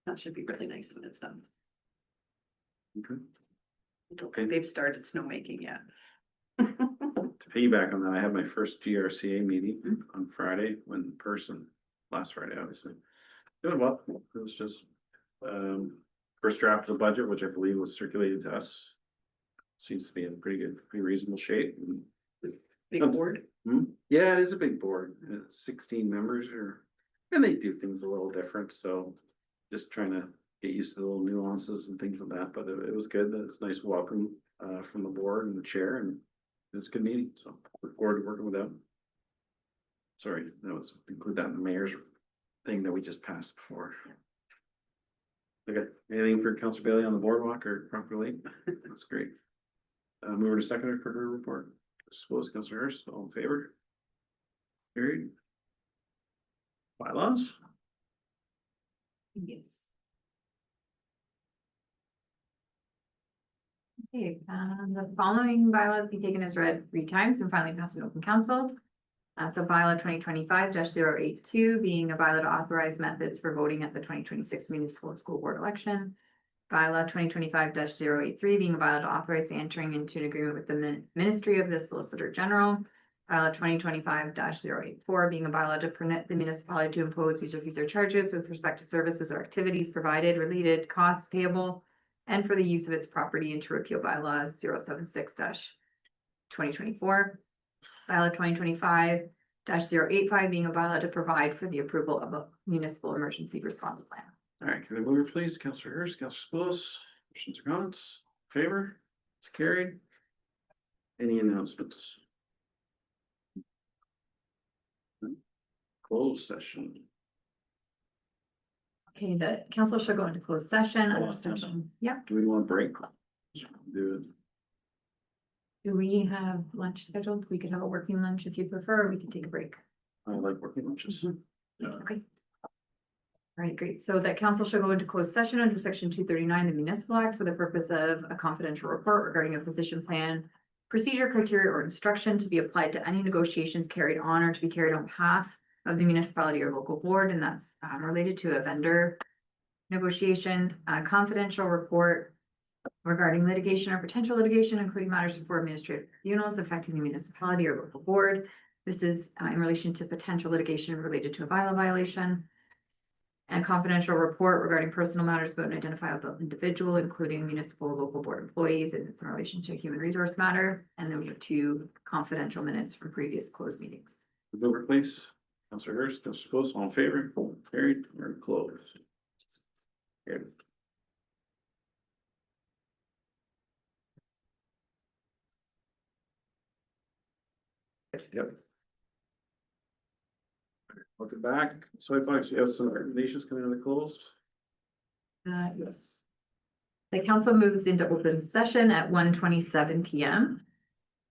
really nice when it's done. Okay. I don't think they've started snowmaking yet. To piggyback on that, I had my first GRCA meeting on Friday, last Friday, obviously. Doing well. It was just, first draft of the budget, which I believe was circulated to us. Seems to be in pretty reasonable shape. Big board. Yeah, it is a big board, 16 members and they do things a little different, so just trying to get used to the little nuances and things like that, but it was good. It's nice welcome from the board and the chair, and it's a good meeting, so look forward to working with them. Sorry, that was include that in the mayor's thing that we just passed before. Okay, anything for Councilor Bailey on the boardwalk or Crawford Lake? That's great. Move to seconder for her report. Suppose Councilor Hurst, all in favor? Carried. Bylaws? Yes. Okay, the following bylaws be taken as read 3 times and finally passed in open council. So bylaw 2025-082 being a bylaw to authorize methods for voting at the 2026 municipal school board election. Bylaw 2025-083 being a bylaw to authorize the entering into an agreement with the Ministry of the Solicitor General. Bylaw 2025-084 being a bylaw to permit the municipality to impose user fees or charges with respect to services or activities provided, related costs payable, and for the use of its property, and to repeal bylaws 076-2024. Bylaw 2025-085 being a bylaw to provide for the approval of a municipal emergency response plan. All right, can I move it, please? Councilor Hurst, Councilor Spillis, questions or comments? Favor? It's carried. Any announcements? Closed session. Okay, the council shall go into closed session under Hold on, section, yep. Do we want a break? Do Do we have lunch scheduled? We could have a working lunch if you prefer, or we could take a break. I like working lunches. Okay. All right, great. So that council shall go into closed session under section 239 of the Municipal Act for the purpose of a confidential report regarding a position plan, procedure, criteria, or instruction to be applied to any negotiations carried on or to be carried on behalf of the municipality or local board, and that's related to a vendor negotiation, confidential report regarding litigation or potential litigation, including matters before administrative tribunals affecting the municipality or local board. This is in relation to potential litigation related to a bylaw violation. And confidential report regarding personal matters about an identifiable individual, including municipal or local board employees, and it's in relation to a human resource matter. And then we have 2 confidential minutes from previous closed meetings. Over, please. Counselor Hurst, Counselor Scholes, all in favor? Carried or closed? Carried. Yep. Welcome back. So I thought you have some recommendations coming in the closed. Yes. The council moves into open session at 1:27 PM.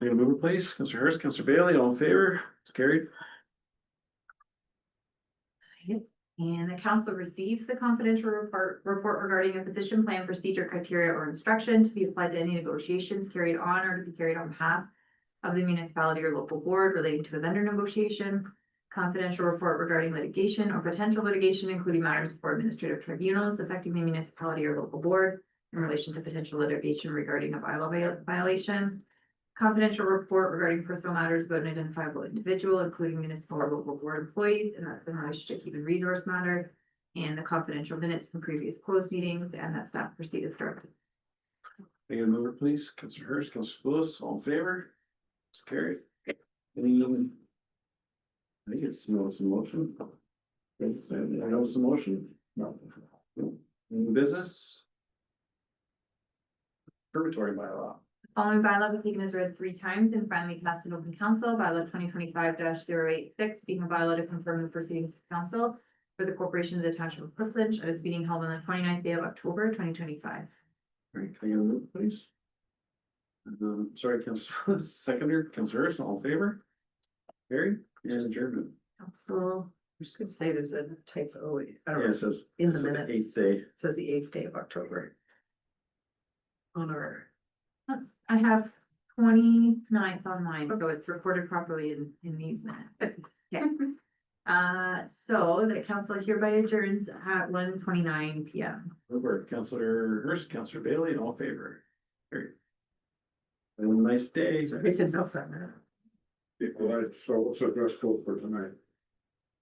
Gonna move it, please. Counselor Hurst, Counselor Bailey, all in favor? It's carried. And the council receives the confidential report regarding a position plan, procedure, criteria, or instruction to be applied to any negotiations carried on or to be carried on behalf of the municipality or local board relating to a vendor negotiation. Confidential report regarding litigation or potential litigation, including matters before administrative tribunals affecting the municipality or local board in relation to potential litigation regarding a bylaw violation. Confidential report regarding personal matters about an identifiable individual, including municipal or local board employees, and that's in relation to human resource matter. And the confidential minutes from previous closed meetings, and that staff proceed as directed. Can you move it, please? Counselor Hurst, Counselor Lewis, all in favor? It's carried. Any? I think it's notice of motion. I notice of motion. No. Any business? Purgatory bylaw. Following bylaw was taken as read 3 times and finally passed in open council. Bylaw 2025-086, being a bylaw to confirm the proceedings of council for the corporation of the township of Clifton at its meeting held on the 29th day of October 2025. All right, can you move, please? Sorry, Counselor, seconder, Counselor Hurst, all in favor? Carried, and adjournment. Council, I'm just gonna say there's a typo. I don't Yeah, know, it says. In the it says minutes. 8th day. it says the 8th day of October. On our, I have 29th on mine, so it's recorded properly in these minutes. Okay. So the council hereby adjourns at 1:29 PM. Over, Counselor Hurst, Counselor Bailey, all in favor? Carried. Have a nice day. I didn't know that. All right, so what's the dress code for tonight?